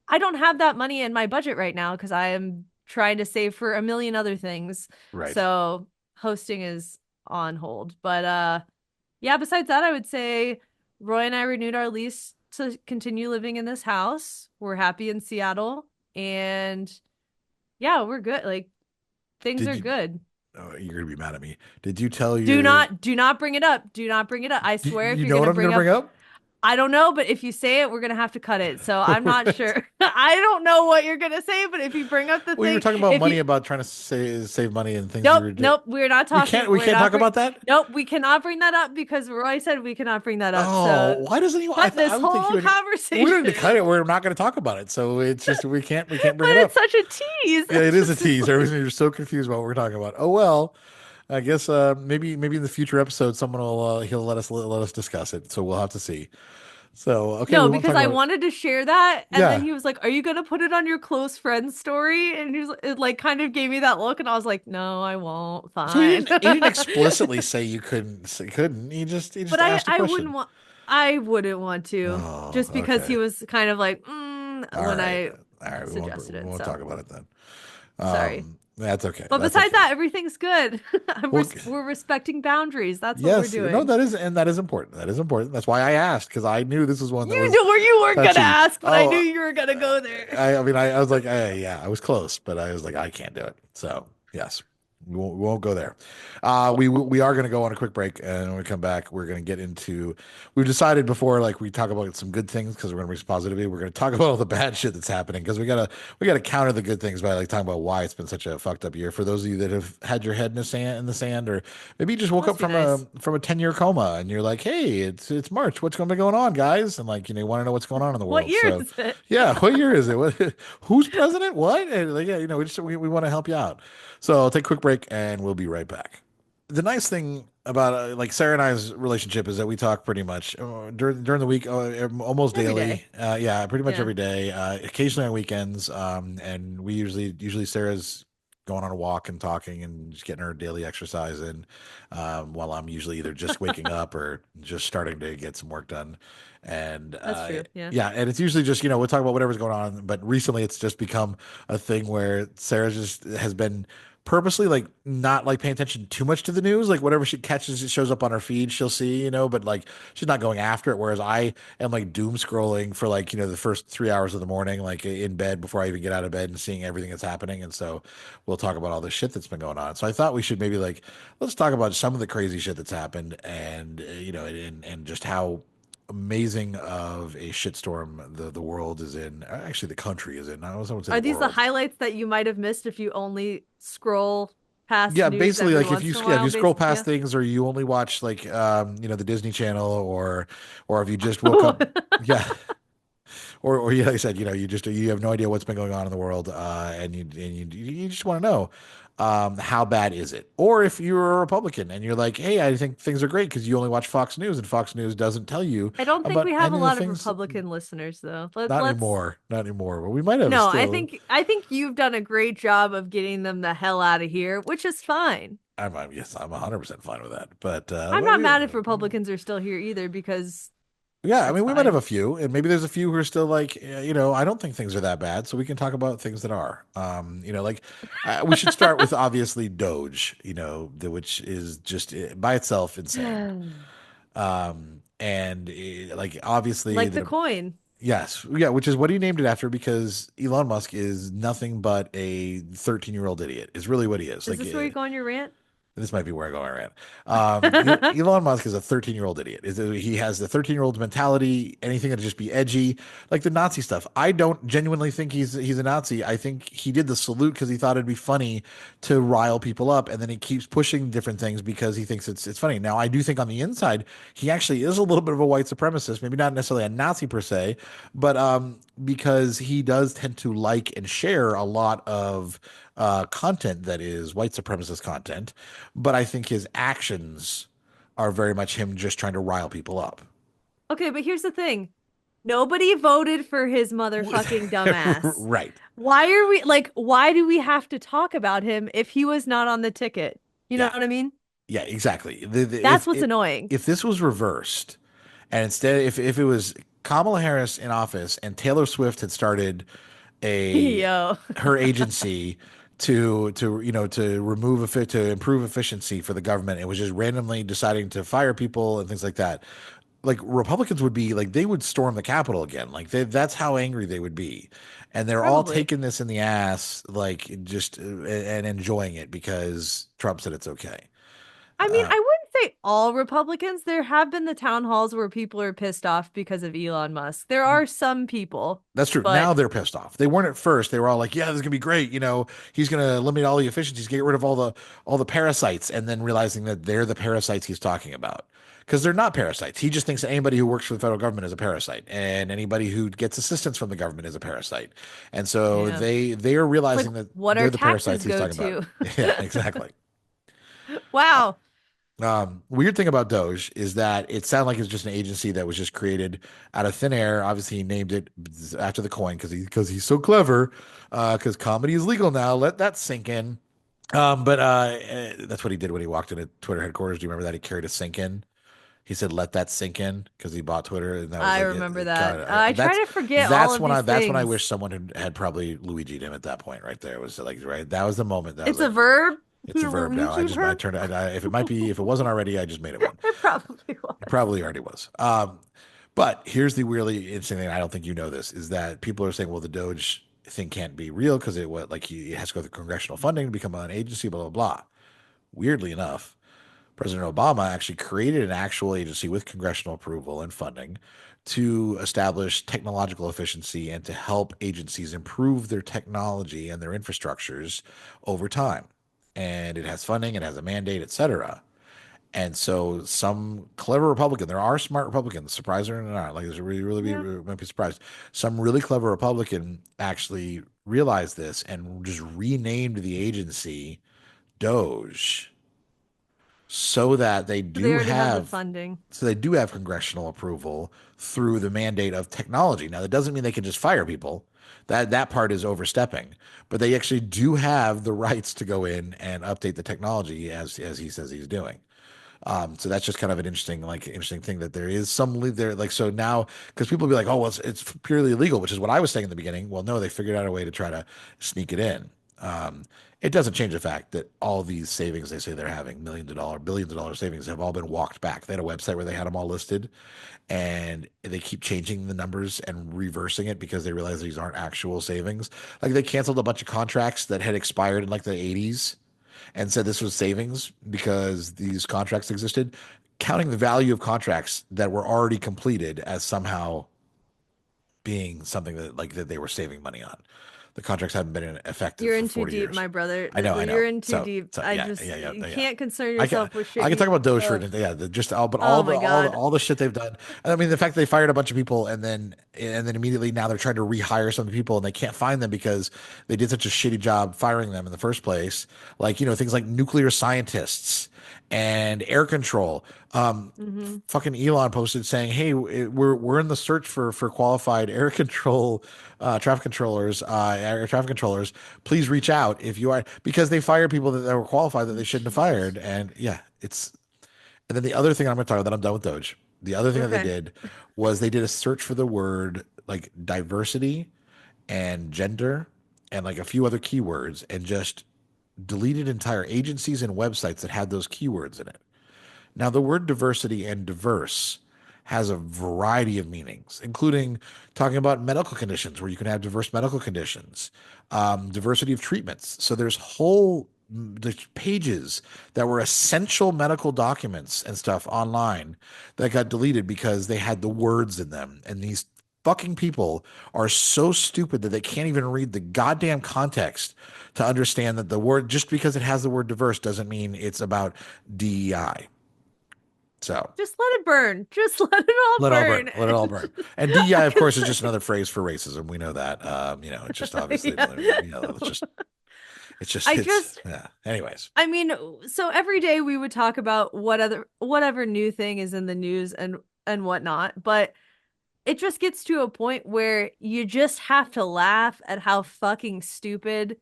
I don't have that money in my budget right now because I am trying to save for a million other things. right. So hosting is on hold. But yeah, besides that, I would say Roy and I renewed our lease to continue living in this house. We're happy in Seattle, and yeah, we're good. Like things Did are you good. Oh, you're gonna be mad at me. Did you tell Do your? not, do not bring it up. Do not bring it up. I swear, if You you're know what gonna I'm bring gonna bring up, up? I don't know, but if you say it, we're gonna have to cut it. So I'm not sure. I don't know what you're gonna say, but if you bring up the Well, you were thing, talking about if money, you about trying to save money and things you nope, were doing. nope, we're not talking. We We're can't not talk bring. about that. Nope, we cannot bring that up because Roy said we cannot bring that up. So Oh, why doesn't he? cut I this would think he whole would. We don't need to cut conversation. it. We're not going to talk about it. So it's just we can't But bring it it's up. such a tease. Yeah, it is a tease. Everything you're so confused about what we're talking about. Oh well, I guess maybe in the future episode someone will he'll let us discuss it. So we'll have to see. So okay, No, we won't because talk I about it. wanted to share that, and then Yeah. he was like, "Are you gonna put it on your close friends story?" And he was it like kind of gave me that look, and I was like, "No, I won't. So Fine." he didn't explicitly say you couldn't. He just But asked a I question. wouldn't want to Oh, just because he okay. was kind of like All when right. I All right. suggested We it. won't So talk about it then. sorry. That's okay. But That's besides okay. that, everything's good. Well, We're respecting boundaries. That's what we're yes, no, doing. that is important. That is important. That's why I asked, because I knew this was one that You was knew where you weren't gonna touchy. ask, but I knew Oh, you were gonna go there. I mean, I was like, yeah, I was close, but I was like, I can't do it. So yes, we won't go there. We are going to go on a quick break, and when we come back, we're going to get into. We've decided before, like we talk about some good things because we're going to bring some positivity. We're going to talk about all the bad shit that's happening because we gotta counter the good things by like talking about why it's been such a fucked up year. For those of you that have had your head in the sand, or maybe you just woke up Must be nice. from a 10-year coma and you're like, hey, it's March. What's going to be going on, guys? And like you want to know what's going on in the What world. year So is it? yeah, what year is it? What, who's president? What? And like, yeah, we want to help you out. So I'll take a quick break and we'll be right back. The nice thing about like Sarah and I's relationship is that we talk pretty much during the week, almost Every daily. day. Yeah, pretty much Yeah, every day. Occasionally on weekends. And we usually Sarah's going on a walk and talking and just getting her daily exercise in, while I'm usually either just waking up or just starting to get some work done. And that's true. Yeah. yeah, and it's usually just we'll talk about whatever's going on. But recently, it's just become a thing where Sarah just has been purposely like not like paying attention too much to the news. Like whatever she catches, it shows up on her feed, she'll see, but like she's not going after it. Whereas I am like doom scrolling for like, the first 3 hours of the morning, like in bed before I even get out of bed and seeing everything that's happening. And so we'll talk about all the shit that's been going on. So I thought we should maybe like, let's talk about some of the crazy shit that's happened and, and just how amazing of a shitstorm the world is in. Actually, the country is in. I would say Are the these the world. highlights that you might have missed if you only scroll past Yeah, news basically, every like once in a if while? you scroll past Yeah. things, or you only watch like the Disney Channel, or if you just woke up, yeah, or yeah, like I said, you have no idea what's been going on in the world, and you just want to know. How bad is it? Or if you're a Republican and you're like, hey, I think things are great because you only watch Fox News and Fox News doesn't tell you I don't think we about have a any of the lot of things. Republican listeners though. Not Let's anymore. Not anymore. But we might have No, still. I think you've done a great job of getting them the hell out of here, which is fine. Yes, I'm 100% fine with that. But I'm well, not mad if yeah. Republicans are still here either because Yeah, I it's mean, we might have fine. a few, and maybe there's a few who are still like, I don't think things are that bad, so we can talk about things that are. Like we should start with obviously Doge, which is just by itself insane. And like obviously Like the coin. yes, yeah, which is what he named it after because Elon Musk is nothing but a 13-year-old idiot. Is really what he is. Is Like this where you go on your rant? this might be where I go around. Elon Musk is a 13-year-old idiot. He has the 13-year-old mentality, anything that just be edgy, like the Nazi stuff. I don't genuinely think he's a Nazi. I think he did the salute because he thought it'd be funny to rile people up, and then he keeps pushing different things because he thinks it's funny. Now, I do think on the inside, he actually is a little bit of a white supremacist, maybe not necessarily a Nazi per se, but because he does tend to like and share a lot of content that is white supremacist content, but I think his actions are very much him just trying to rile people up. Okay, but here's the thing. Nobody voted for his motherfucking dumbass. Right. Why do we have to talk about him if he was not on the ticket? You know Yeah. what I mean? Yeah, exactly. That's what's annoying. If this was reversed, and instead if it was Kamala Harris in office and Taylor Swift had started a Yo. her agency to improve efficiency for the government, it was just randomly deciding to fire people and things like that. like Republicans would be like they would storm the Capitol again. Like that's how angry they would be. And they're all Probably. taking this in the ass, like just and enjoying it because Trump said it's okay. I mean, I wouldn't say all Republicans. There have been the town halls where people are pissed off because of Elon Musk. There are some people, That's true. but Now they're pissed off. They weren't at first. They were all like, "Yeah, this is gonna be great." He's gonna eliminate all the efficiencies, get rid of all the parasites, and then realizing that they're the parasites he's talking about because they're not parasites. He just thinks that anybody who works for the federal government is a parasite, and anybody who gets assistance from the government is a parasite. And so yeah. they are realizing Like that what they're our the parasites taxes he's go talking about. to. Yeah, exactly. Wow. Weird thing about Doge is that it sounded like it's just an agency that was just created out of thin air. Obviously, he named it after the coin because he's so clever. Because comedy is legal now. Let that sink in. But that's what he did when he walked into Twitter headquarters. Do you remember that he carried a sink in? He said, "Let that sink in," because he bought Twitter, and that was I like, remember that. God, I try that's to forget all of these that's when I things. wish someone had probably Luigi'd him at that point. Right there, it was like right. That was the moment. That was It's a like, verb. it's a You verb now. I Luigi'd turned it. If it wasn't already, I just made it one. It probably was. It probably already was. But here's the really interesting thing. I don't think you know this is that people are saying, well, the Doge thing can't be real because it has to go through congressional funding to become an agency, blah, blah, blah. Weirdly enough, President Obama actually created an actual agency with congressional approval and funding to establish technological efficiency and to help agencies improve their technology and their infrastructures over time. And it has funding, it has a mandate, et cetera. And so some clever Republican, there are smart Republicans, surprised or not, like there's really, really Yeah. might be surprised. Some really clever Republican actually realized this and just renamed the agency Doge so that They already have the funding. they do have congressional approval through the mandate of technology. Now that doesn't mean they can just fire people. That part is overstepping, but they actually do have the rights to go in and update the technology as he says he's doing. So that's just kind of an interesting thing that there is some there. Like, so now, because people will be like, oh, well, it's purely illegal, which is what I was saying in the beginning. Well, no, they figured out a way to try to sneak it in. It doesn't change the fact that all these savings they say they're having, billions of dollar savings, have all been walked back. They had a website where they had them all listed, and they keep changing the numbers and reversing it because they realize these aren't actual savings. Like they canceled a bunch of contracts that had expired in like the 80s and said this was savings because these contracts existed, counting the value of contracts that were already completed as somehow being something that they were saving money on. The contracts haven't been effective You're for in too 40 deep, years. my brother. I know. You're in too So, deep. so I yeah, just yeah, yeah, you yeah. can't concern I can yourself with shit. I can talk about Doge for Ugh. but Oh my God. all the shit they've done. And I mean the fact they fired a bunch of people and then immediately now they're trying to rehire some people and they can't find them because they did such a shitty job firing them in the first place. Like, things like nuclear scientists and air control. hmm Fucking Elon posted saying, "Hey, we're in the search for qualified air control traffic controllers, air traffic controllers. Please reach out if you are," because they fired people that were qualified that they shouldn't have fired. And yeah, it's. And then the other thing I'm going to talk about, then I'm done with Doge. The other thing that they Okay. did was they did a search for the word like diversity and gender and like a few other keywords and just deleted entire agencies and websites that had those keywords in it. Now, the word diversity and diverse has a variety of meanings, including talking about medical conditions where you can have diverse medical conditions, diversity of treatments. So there's pages that were essential medical documents and stuff online that got deleted because they had the words in them. And these fucking people are so stupid that they can't even read the goddamn context to understand that the word, just because it has the word diverse, doesn't mean it's about DEI. So Just let it burn. Just let it all let it all burn. burn. Let it all burn. And DEI, of course, is just Concern- another phrase for racism. We know that. It's just obviously Yeah. another. I It's just yeah. Anyways, I mean, so every day we would talk about whatever new thing is in the news and whatnot, but it just gets to a point where you just have to laugh at how fucking stupid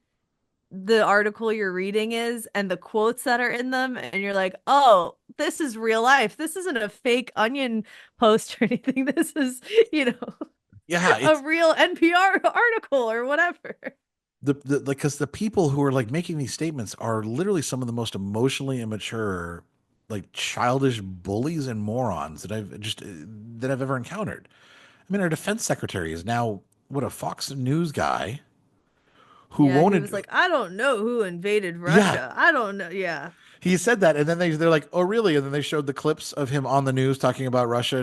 the article you're reading is and the quotes that are in them, and you're like, oh, this is real life. This isn't a fake Onion post or anything. This is, yeah. a It's real NPR article or whatever. because the people who are like making these statements are literally some of the most emotionally immature like childish bullies and morons that I've ever encountered. I mean, our defense secretary is now what, a Fox News guy who Yeah, won't. he was like, I don't know who invaded Yeah, Russia. I don't know. Yeah. he said that, and then they're like, "Oh, really?" And then they showed the clips of him on the news talking about Russia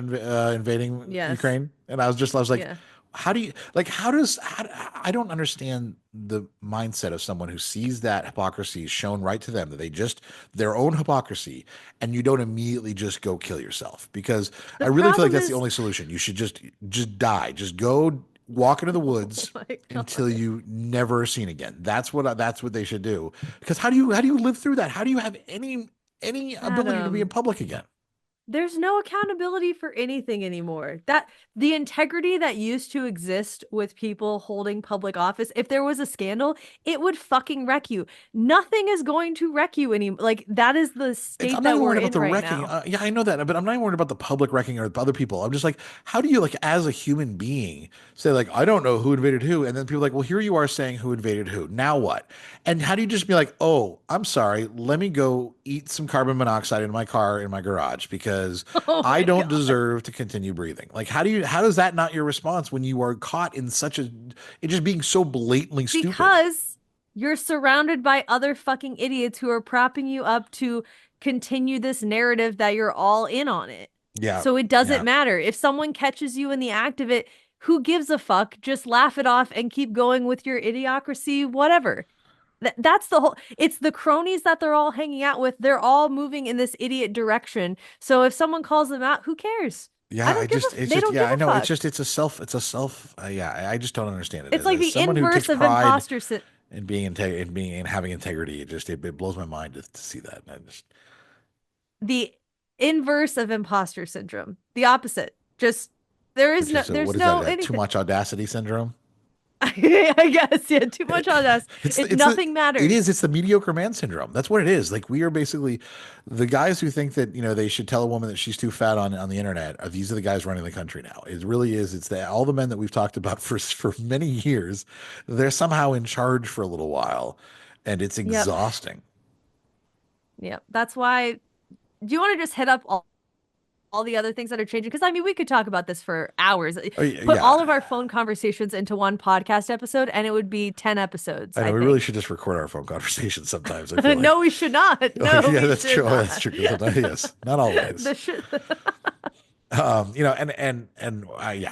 invading Yes. Ukraine, and I was like, Yeah. "How do you like? How does how, I don't understand the mindset of someone who sees that hypocrisy shown right to them, that they just their own hypocrisy, and you don't immediately just go kill yourself, because I The really feel like problem that's the is, only solution. You should just die, just go walk into the oh woods." my Until God. you never seen again. That's what they should do. Because how do you live through that? How do you have any ability to be in Adam. public again? There's no accountability for anything anymore. That the integrity that used to exist with people holding public office, if there was a scandal, it would fucking wreck you. Nothing is going to wreck you anymore. Like that is the I'm state not that even we're worried about in the right wrecking. now. Yeah, I know that, but I'm not even worried about the public wrecking or other people. I'm just like, how do you, like, as a human being, say like, I don't know who invaded who, and then people are like, well, here you are saying who invaded who. Now what? And how do you just be like, oh, I'm sorry, let me go eat some carbon monoxide in my car in my garage because Oh I my don't God. deserve to continue breathing? Like, how does that not your response when you are caught in such a, it just being so blatantly stupid? Because you're surrounded by other fucking idiots who are propping you up to continue this narrative that you're all in on it. Yeah, So it doesn't yeah. matter. If someone catches you in the act of it, who gives a fuck? Just laugh it off and keep going with your idiocracy, whatever. That's the whole, it's the cronies that they're all hanging out with. They're all moving in this idiot direction. So if someone calls them out, who cares? Yeah, it's They just, don't yeah, give I a know. fuck. It's a self, yeah, I just don't understand it. It's like As the someone who takes inverse of pride imposter sy- in being, in being, and having integrity, it blows my mind to see that. And I just, the inverse of imposter syndrome. The opposite. Just there is which no is, there's what is that? no Too anything. much audacity syndrome? I guess, yeah, too much on us. It nothing matters. It's the mediocre man syndrome. That's what it is. Like, we are basically the guys who think that, they should tell a woman that she's too fat on the internet. These are the guys running the country now. It really is. It's all the men that we've talked about for many years. They're somehow in charge for a little while, and it's Yep. exhausting. Yep. That's why do you want to just hit up all the other things that are changing? Because I mean, we could talk about this for hours. Oh, Put all of yeah. our phone conversations into one podcast episode, and it would be 10 episodes, I know I we really think. should just record our phone conversations sometimes. I feel like, No, we should not. oh, No, yeah, we that's should true. Oh, that's not. true. Sometimes, yes, not always. The shit. Yeah,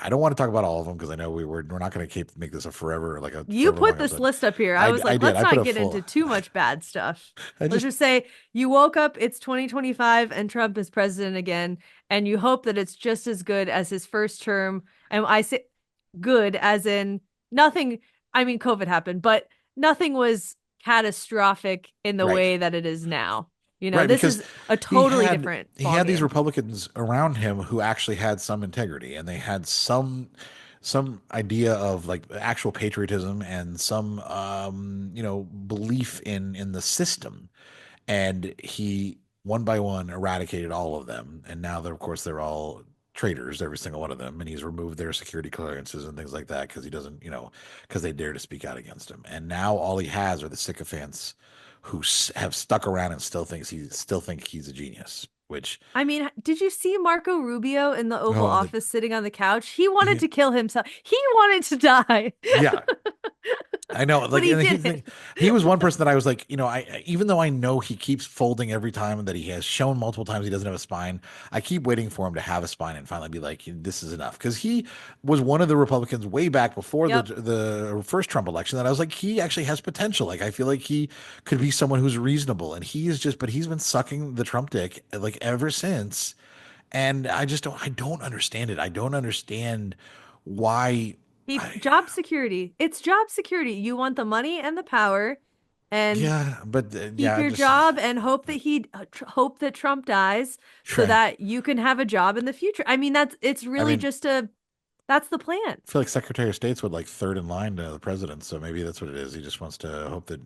I don't want to talk about all of them because I know we're not going to make this a You forever long put this episode. list up here. I was I like, did. let's I put not a get into full. too much bad stuff. I Let's just just say you woke up, it's 2025, and Trump is president again, and you hope that it's just as good as his first term. And I say good as in nothing. I mean, COVID happened, but nothing was catastrophic in the right, way that it is now. right, This because is a totally different he ball had these game. Republicans around him who actually had some integrity, and they had some idea of, like, actual patriotism and some belief in the system. And he, one by one, eradicated all of them, and now of course they're all traitors, every single one of them, and he's removed their security clearances and things like that because he doesn't, because they dare to speak out against him. And now all he has are the sycophants who have stuck around and still think he's a genius. Which, I mean, did you see Marco Rubio in the Oval oh, Office sitting on the couch? He wanted to kill himself. He wanted to die. yeah, I know. But Like, he and didn't. he was one person that I was like, even though I know he keeps folding every time, and that he has shown multiple times he doesn't have a spine, I keep waiting for him to have a spine and finally be like, this is enough. Because he was one of the Republicans way back before Yep. the first Trump election that I was like, he actually has potential. Like, I feel like he could be someone who's reasonable, and but he's been sucking the Trump dick like ever since. And I don't understand it. I don't understand why. Job security. It's job security. You want the money and the power and Yeah, but keep yeah, your just job and hope that hope that Trump dies so right. that you can have a job in the future. I mean, it's I really mean, just that's the plan. I feel like Secretary of State's would, like, third in line to the president, so maybe that's what it is. He just wants to hope that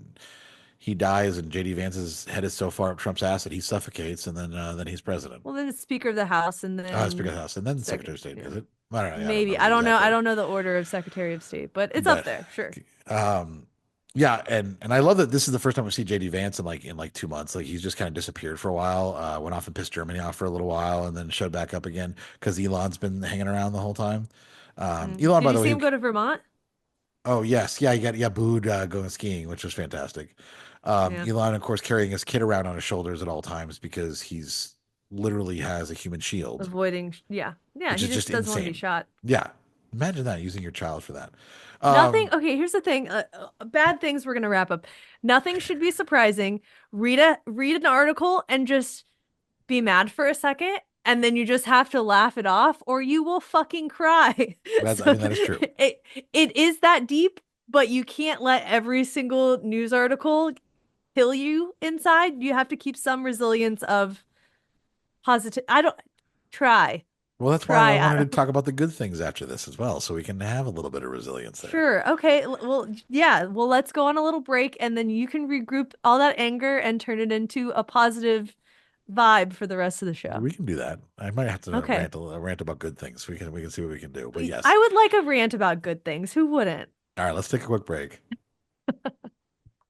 he dies and JD Vance's head is so far up Trump's ass that he suffocates, and then he's president. Well, then it's Speaker of the House and Speaker of then the House, and then Sec- Secretary of State, yeah. is it? I don't know. Yeah, I don't Maybe. know I don't know. I exactly. don't know the order of Secretary of State, but it's up But there. Sure. um, Yeah, and I love that this is the first time we see JD Vance in like 2 months. Like he's just kind of disappeared for a while, went off and pissed Germany off for a little while, and then showed back up again because Elon's been hanging around the whole time. Elon, Did by you the way, see who, him go to Vermont? oh yes, yeah, he got booed going skiing, which was fantastic. Yeah. Elon, of course, carrying his kid around on his shoulders at all times because he's literally has a human shield, Avoiding, yeah. Yeah, which he is just just doesn't want to be insane. shot. Yeah, imagine that using your child for that. Nothing. Um, Okay, here's the thing. Bad things we're gonna wrap up. Nothing should be surprising. Read an article and just be mad for a second, and then you just have to laugh it off, or you will fucking cry. I So mean that is true. it is that deep, but you can't let every single news article kill you inside. You have to keep some resilience of positive. I don't try. Well, that's why I Try, wanted to Adam. talk about the good things after this as well, so we can have a little bit of resilience there. Sure. Okay. Well, yeah. Well, let's go on a little break and then you can regroup all that anger and turn it into a positive vibe for the rest of the show. We can do that. I might have to Okay. rant about good things. We can see what we can do. But yes. I would like a rant about good things. Who wouldn't? All right, let's take a quick break.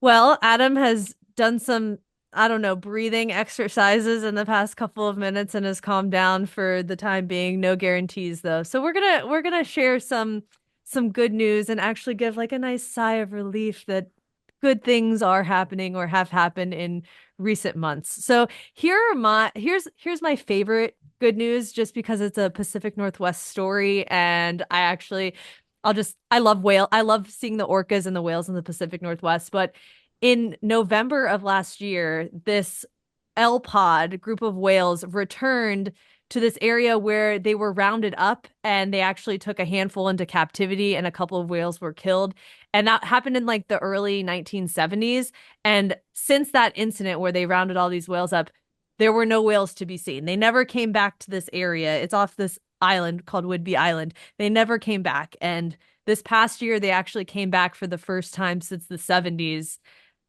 Well, Adam has done some, I don't know, breathing exercises in the past couple of minutes and has calmed down for the time being. No guarantees though. So we're gonna share some good news and actually give like a nice sigh of relief that good things are happening or have happened in recent months. So here's my favorite good news just because it's a Pacific Northwest story and I love seeing the orcas and the whales in the Pacific Northwest, but in November of last year, this L-pod group of whales returned to this area where they were rounded up and they actually took a handful into captivity and a couple of whales were killed. And that happened in like the early 1970s. And since that incident where they rounded all these whales up, there were no whales to be seen. They never came back to this area. It's off this island called Whidbey Island. They never came back. And this past year, they actually came back for the first time since the 70s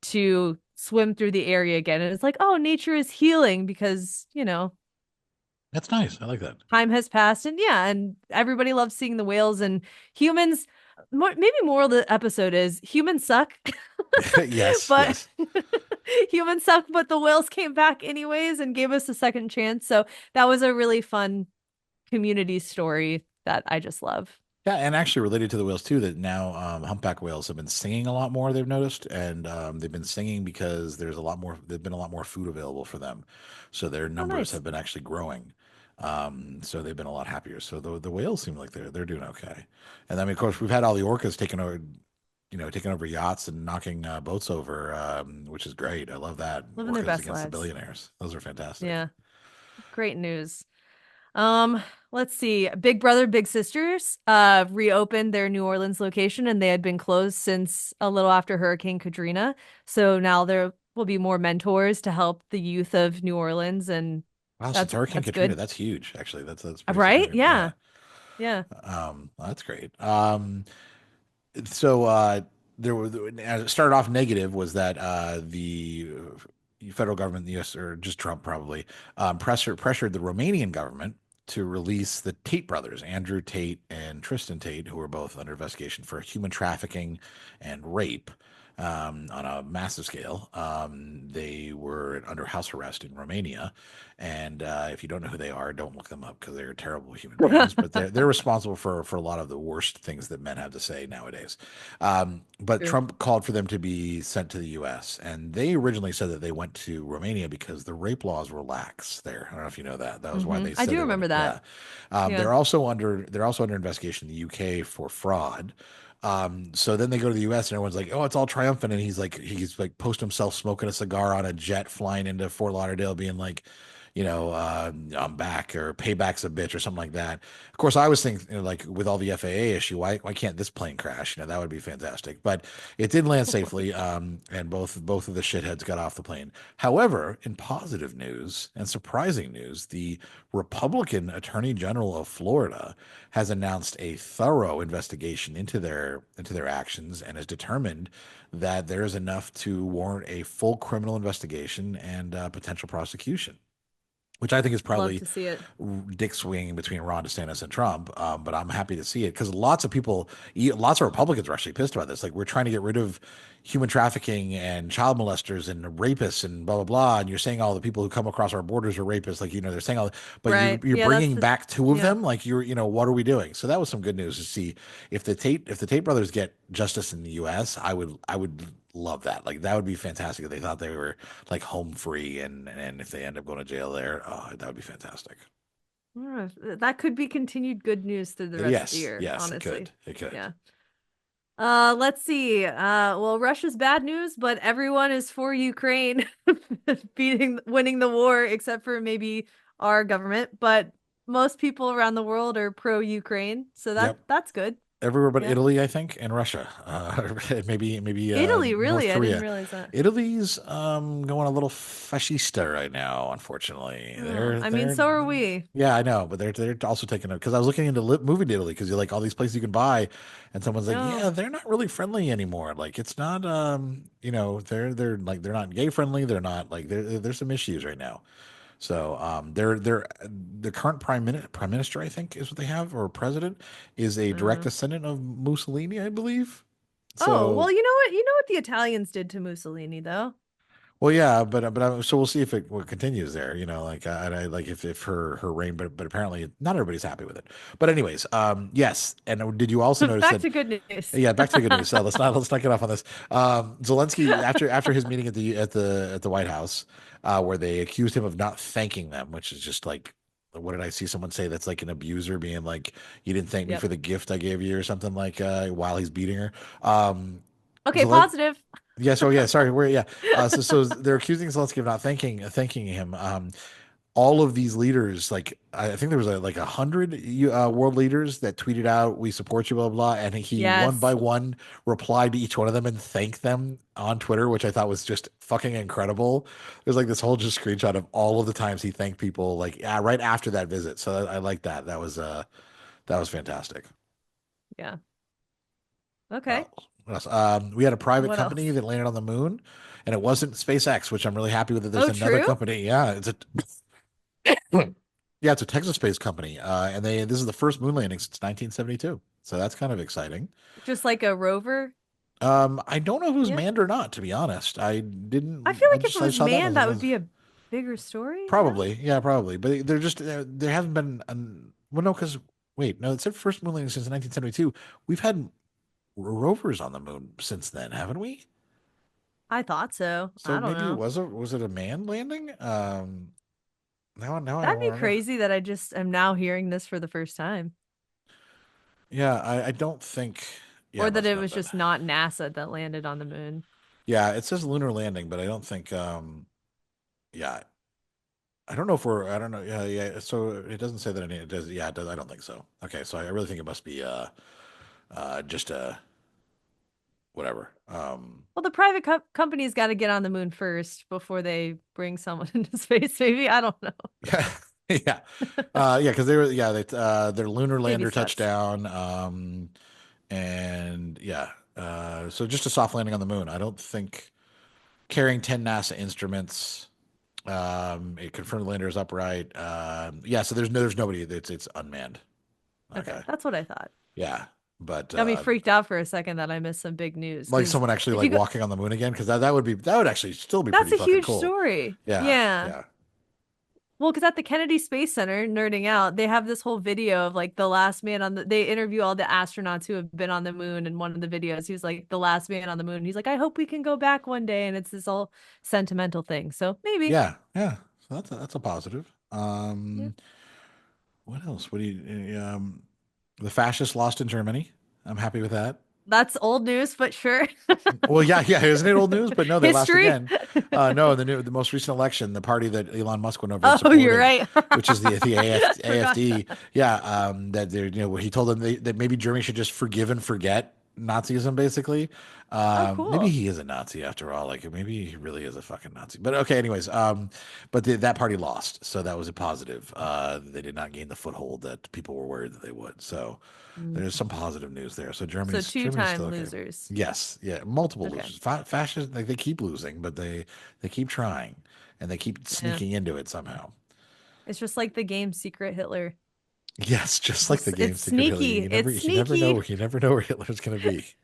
to swim through the area again. And it's like, oh, nature is healing because, That's nice. I like that. time has passed. And yeah, and everybody loves seeing the whales and humans. Maybe moral of the episode is humans suck, Yes, but yes. humans suck, but the whales came back anyways and gave us a second chance. So that was a really fun community story that I just love. Yeah, and actually related to the whales too, that now humpback whales have been singing a lot more, they've noticed, and they've been singing because there's been a lot more food available for them. So their Oh, numbers nice. have been actually growing. So they've been a lot happier. So the whales seem like they're doing okay. And then of course we've had all the orcas taking over yachts and knocking boats over, which is great. I love that. Living their Orcas best against the lives. billionaires. Those are fantastic. Yeah. Great news. Um, let's see. Big Brother, Big Sisters reopened their New Orleans location and they had been closed since a little after Hurricane Katrina. So now there will be more mentors to help the youth of New Orleans and Wow, since that's Hurricane that's Katrina, good. that's huge. Actually, that's pretty Right? significant. Yeah. Yeah. Yeah. That's great. So there were as it started off negative was that the federal government, the U.S. or just Trump probably pressured the Romanian government to release the Tate brothers, Andrew Tate and Tristan Tate, who were both under investigation for human trafficking and rape. On a massive scale. They were under house arrest in Romania, and if you don't know who they are, don't look them up because they're terrible human beings. But they're responsible for a lot of the worst things that men have to say nowadays. But True. Trump called for them to be sent to the U.S. and they originally said that they went to Romania because the rape laws were lax there. I don't know if you know that. That was why they I said do they wanted. remember Yeah. that. Yeah. They're also under investigation in the UK for fraud. So then they go to the US and everyone's like, oh, it's all triumphant. And he's like post himself smoking a cigar on a jet flying into Fort Lauderdale, being like, I'm back or payback's a bitch or something like that. Of course, I was thinking, like with all the FAA issue, why can't this plane crash? That would be fantastic. But it did land safely, and both of the shitheads got off the plane. However, in positive news and surprising news, the Republican Attorney General of Florida has announced a thorough investigation into their actions and has determined that there is enough to warrant a full criminal investigation and potential prosecution, which I think is Love probably to see it. dick swinging between Ron DeSantis and Trump. But I'm happy to see it because lots of Republicans are actually pissed about this. Like we're trying to get rid of, human trafficking and child molesters and rapists and blah blah blah, and you're saying all the people who come across our borders are rapists, like they're saying all, but Right. you're Yeah, that's bringing the back two of yeah. them, like what are we doing? So that was some good news to see if the Tate brothers get justice in the U.S. I would love that. Like that would be fantastic if they thought they were like home free, and if they end up going to jail there, oh, that would be fantastic. That could be continued good news through the rest of the Yes, year, yes, honestly. it could. Yeah. Let's see. Well, Russia's bad news, but everyone is for Ukraine winning the war, except for maybe our government. But most people around the world are pro-Ukraine, so Yep. that's good. Everywhere but Yeah. Italy, I think, and Russia. Maybe Italy, North really? I didn't Korea. realize that. Italy's going a little fascista right now, unfortunately. Oh, They're I mean, they're so are we. yeah, I know, but they're also taking it because I was looking into moving to Italy because you like all these places you can buy, and someone's like, yeah, No. they're not really friendly anymore. Like it's not they're like they're not gay friendly. They're not like there's some issues right now. So they're the current prime minister, I think, is what they have, or president, is a direct Uh, descendant of Mussolini, I believe. oh, well, So you know what? You know what the Italians did to Mussolini, though? well, yeah, but so we'll see if it continues there. Like I like if her reign, but apparently not everybody's happy with it. But anyways, yes. And did you also notice Back that? to good news. Yeah, back to the good news. So let's not get off on this. Zelensky after his meeting at the White House, where they accused him of not thanking them, which is just like, what did I see someone say? That's like an abuser being like, you didn't thank me Yep. for the gift I gave you or something like while he's beating her. Um, Okay, Zelen positive. Yes, oh yeah, sorry, we're yeah. So they're accusing Zelensky of not thanking him. All of these leaders, like I think there was like 100 world leaders that tweeted out, "We support you," blah blah, blah, and he one by Yes. one replied to each one of them and thanked them on Twitter, which I thought was just fucking incredible. There's like this whole just screenshot of all of the times he thanked people, like right after that visit. So I like that. That was fantastic. Yeah. Uh, Okay. what else? We had a private What company else? that landed on the moon, and it wasn't SpaceX, which I'm really happy with. That there's Oh, another true? company. Yeah, it's a Texas-based company, and this is the first moon landing since 1972. So that's kind of exciting. Just like a rover? I don't know if it was Yeah. manned or not, to be honest. I I didn't. feel I like if it just I was saw that. And manned, I that was would like, be a bigger story, no? probably, yeah, probably. But they're just there hasn't been well, no, because wait, no, it said first moon landing since 1972. We've had rovers on the moon since then, haven't we? I thought so. So I don't maybe it know. was it a man landing? Now I That'd don't be remember. crazy that I just am now hearing this for the first time. Yeah, I don't think. Yeah, Or it that must it not was have been. just not NASA that landed on the moon. Yeah, it says lunar landing, but I don't think. Yeah, I don't know if we're. I don't know. Yeah, yeah. So it doesn't say that it does. Yeah, it does. I don't think so. Okay, so I really think it must be just whatever. Well, the private company's got to get on the moon first before they bring someone into space, maybe. I don't know. Yeah, yeah, yeah. Because they were their lunar Baby lander steps. touchdown. And yeah, so just a soft landing on the moon. I don't think carrying 10 NASA instruments. It confirmed the lander is upright. Yeah, so there's nobody. It's unmanned. Okay, Okay, that's what I thought. yeah, but Got me freaked out for a second that I missed some big news. like Because someone actually if like you go, walking on the moon again, because that would actually still be that's pretty a fucking huge cool. story. Yeah, Yeah. yeah, Well, because at the Kennedy Space Center, nerding out, they have this whole video of like the last man on they interview all the astronauts who have been on the moon. And one of the videos, he was like the last man on the moon. He's like, I hope we can go back one day. And it's this all sentimental thing. So maybe. yeah, yeah. So that's a positive. Yeah. What else? What do you the fascists lost in Germany. I'm happy with that. That's old news, but sure. Well, yeah, yeah, isn't it old news? But no, they lost History. again. No, the most recent election, the party that Elon Musk went over and Oh, you're supported, right. which is the Forgot AFD. that. Yeah, that they're where he told them that maybe Germany should just forgive and forget Nazism, basically. Oh, Maybe cool. he is a Nazi after all. Like maybe he really is a fucking Nazi. But okay, anyways, but that party lost, so that was a positive. They did not gain the foothold that people were worried that they would. So Mm. there's some positive news there. So So Germany's still two-time okay. losers. Yes, yeah, multiple Okay. losers. Fascists, like they keep losing, but they keep trying and they keep Yeah. sneaking into it somehow. It's just like the game Secret Hitler. Yes, just like the It's games Secret Hitler. sneaky. It's sneaky. You never know where Hitler's gonna be.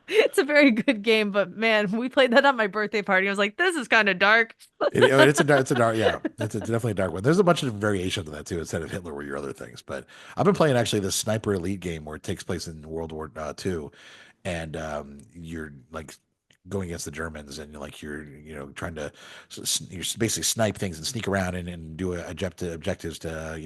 It's a very good game, but man, we played that at my birthday party. I was like, this is kind of dark. It's a dark, yeah, it's definitely a dark one. There's a bunch of variations of that too, instead of Hitler were your other things. But I've been playing actually the Sniper Elite game where it takes place in World War II, and you're like going against the Germans, and you're trying to you're basically snipe things and sneak around and do objectives to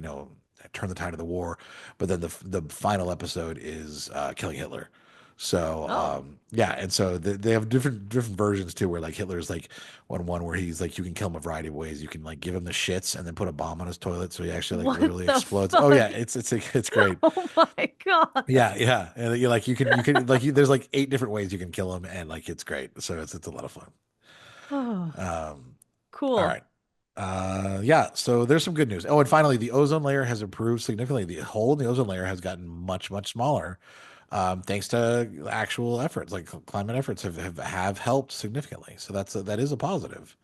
turn the tide of the war. But then the final episode is killing Hitler. So Oh, yeah, and so they have different versions too, where like Hitler's like one where he's like you can kill him a variety of ways. You can like give him the shits and then put a bomb on his toilet so he actually like what literally the explodes. Oh yeah, fuck? it's great. Oh my God. Yeah, yeah, and you can there's like 8 different ways you can kill him, and like it's great. So it's a lot of fun. Oh, Um, all cool. right. Yeah, so there's some good news. Oh, and finally, the ozone layer has improved significantly. The hole in the ozone layer has gotten much smaller, thanks to actual efforts. Like climate efforts have helped significantly. So that is a positive.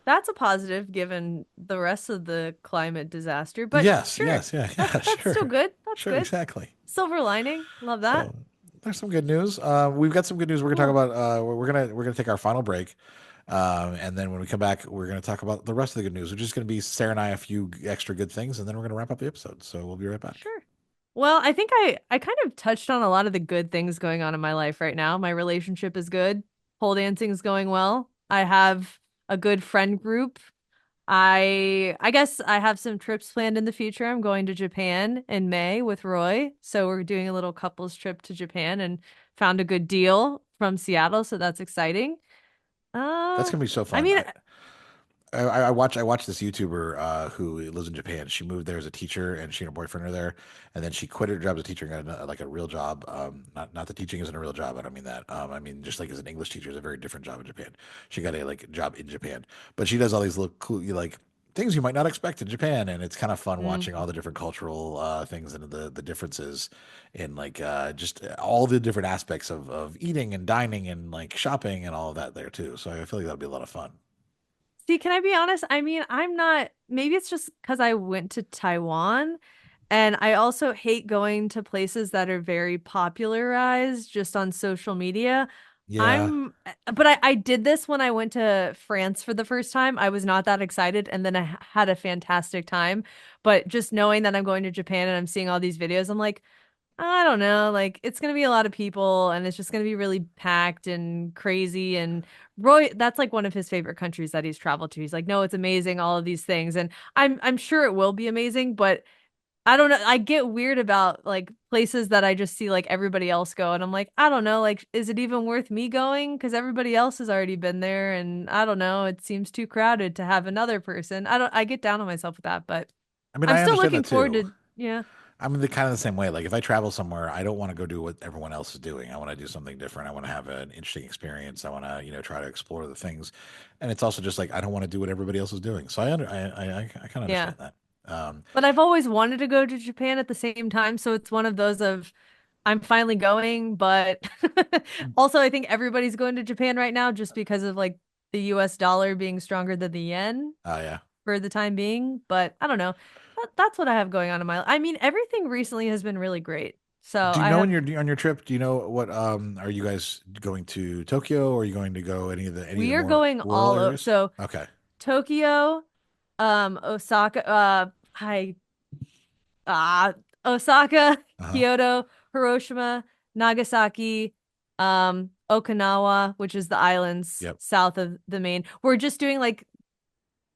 That's a positive given the rest of the climate disaster, but Yes, sure. yes, yeah, That's yeah, that's still sure, good. That's sure, good. exactly. Silver lining. Love that. So there's some good news. We've got some good news. We're gonna Cool. talk about. We're gonna take our final break, and then when we come back, we're gonna talk about the rest of the good news. We're just gonna be Sarah and I a few extra good things, and then we're gonna wrap up the episode. So we'll be right back. Sure. Well, I think I kind of touched on a lot of the good things going on in my life right now. My relationship is good. Pole dancing is going well. I have a good friend group. I guess I have some trips planned in the future. I'm going to Japan in May with Roy. So we're doing a little couples trip to Japan and found a good deal from Seattle, so that's exciting. That's Uh, gonna be so I fun. mean, I watch this YouTuber who lives in Japan. She moved there as a teacher, and she and her boyfriend are there. And then she quit her job as a teacher and got like a real job. Not that teaching isn't a real job. I don't mean that. I mean just like as an English teacher is a very different job in Japan. She got a like job in Japan, but she does all these little cool like things you might not expect in Japan, and it's kind of fun mm, watching all the different cultural things and the differences in like just all the different aspects of eating and dining and like shopping and all of that there too. So I feel like that'll be a lot of fun. see, can I be honest? I mean, I'm not, maybe it's just because I went to Taiwan and I also hate going to places that are very popularized just on social media. Yeah. But I did this when I went to France for the first time. I was not that excited and then I had a fantastic time. But just knowing that I'm going to Japan and I'm seeing all these videos, I'm like, I don't know, like it's gonna be a lot of people and it's just gonna be really packed and crazy. And Roy, that's like one of his favorite countries that he's traveled to. He's like, no, it's amazing, all of these things. And I'm sure it will be amazing, but I don't know. I get weird about like places that I just see like everybody else go, and I'm like, I don't know, like, is it even worth me going? Because everybody else has already been there, and I don't know, it seems too crowded to have another person. I get down on myself with that, but I mean, I'm I still understand looking that forward too. to, yeah. I'm the kind of the same way. Like if I travel somewhere, I don't want to go do what everyone else is doing. I want to do something different. I want to have an interesting experience. I want to, try to explore the things. And it's also just like I don't want to do what everybody else is doing. So I kind of Yeah. understand that. Um, But I've always wanted to go to Japan at the same time, so it's one of those of I'm finally going, but also I think everybody's going to Japan right now just because of like the US dollar being stronger than the yen yeah. for the time being. But I don't know. That's what I have going on in my life. I mean, everything recently has been really great. So Do you I know when have, you're on your trip? Do you know what? Are you guys going to Tokyo, or are you going to go any of the we are more going rural all over. areas? So Okay. Tokyo, Osaka, uh Osaka, Uh-huh. Kyoto, Hiroshima, Nagasaki, Okinawa, which is the islands Yep. south of the main. We're just doing like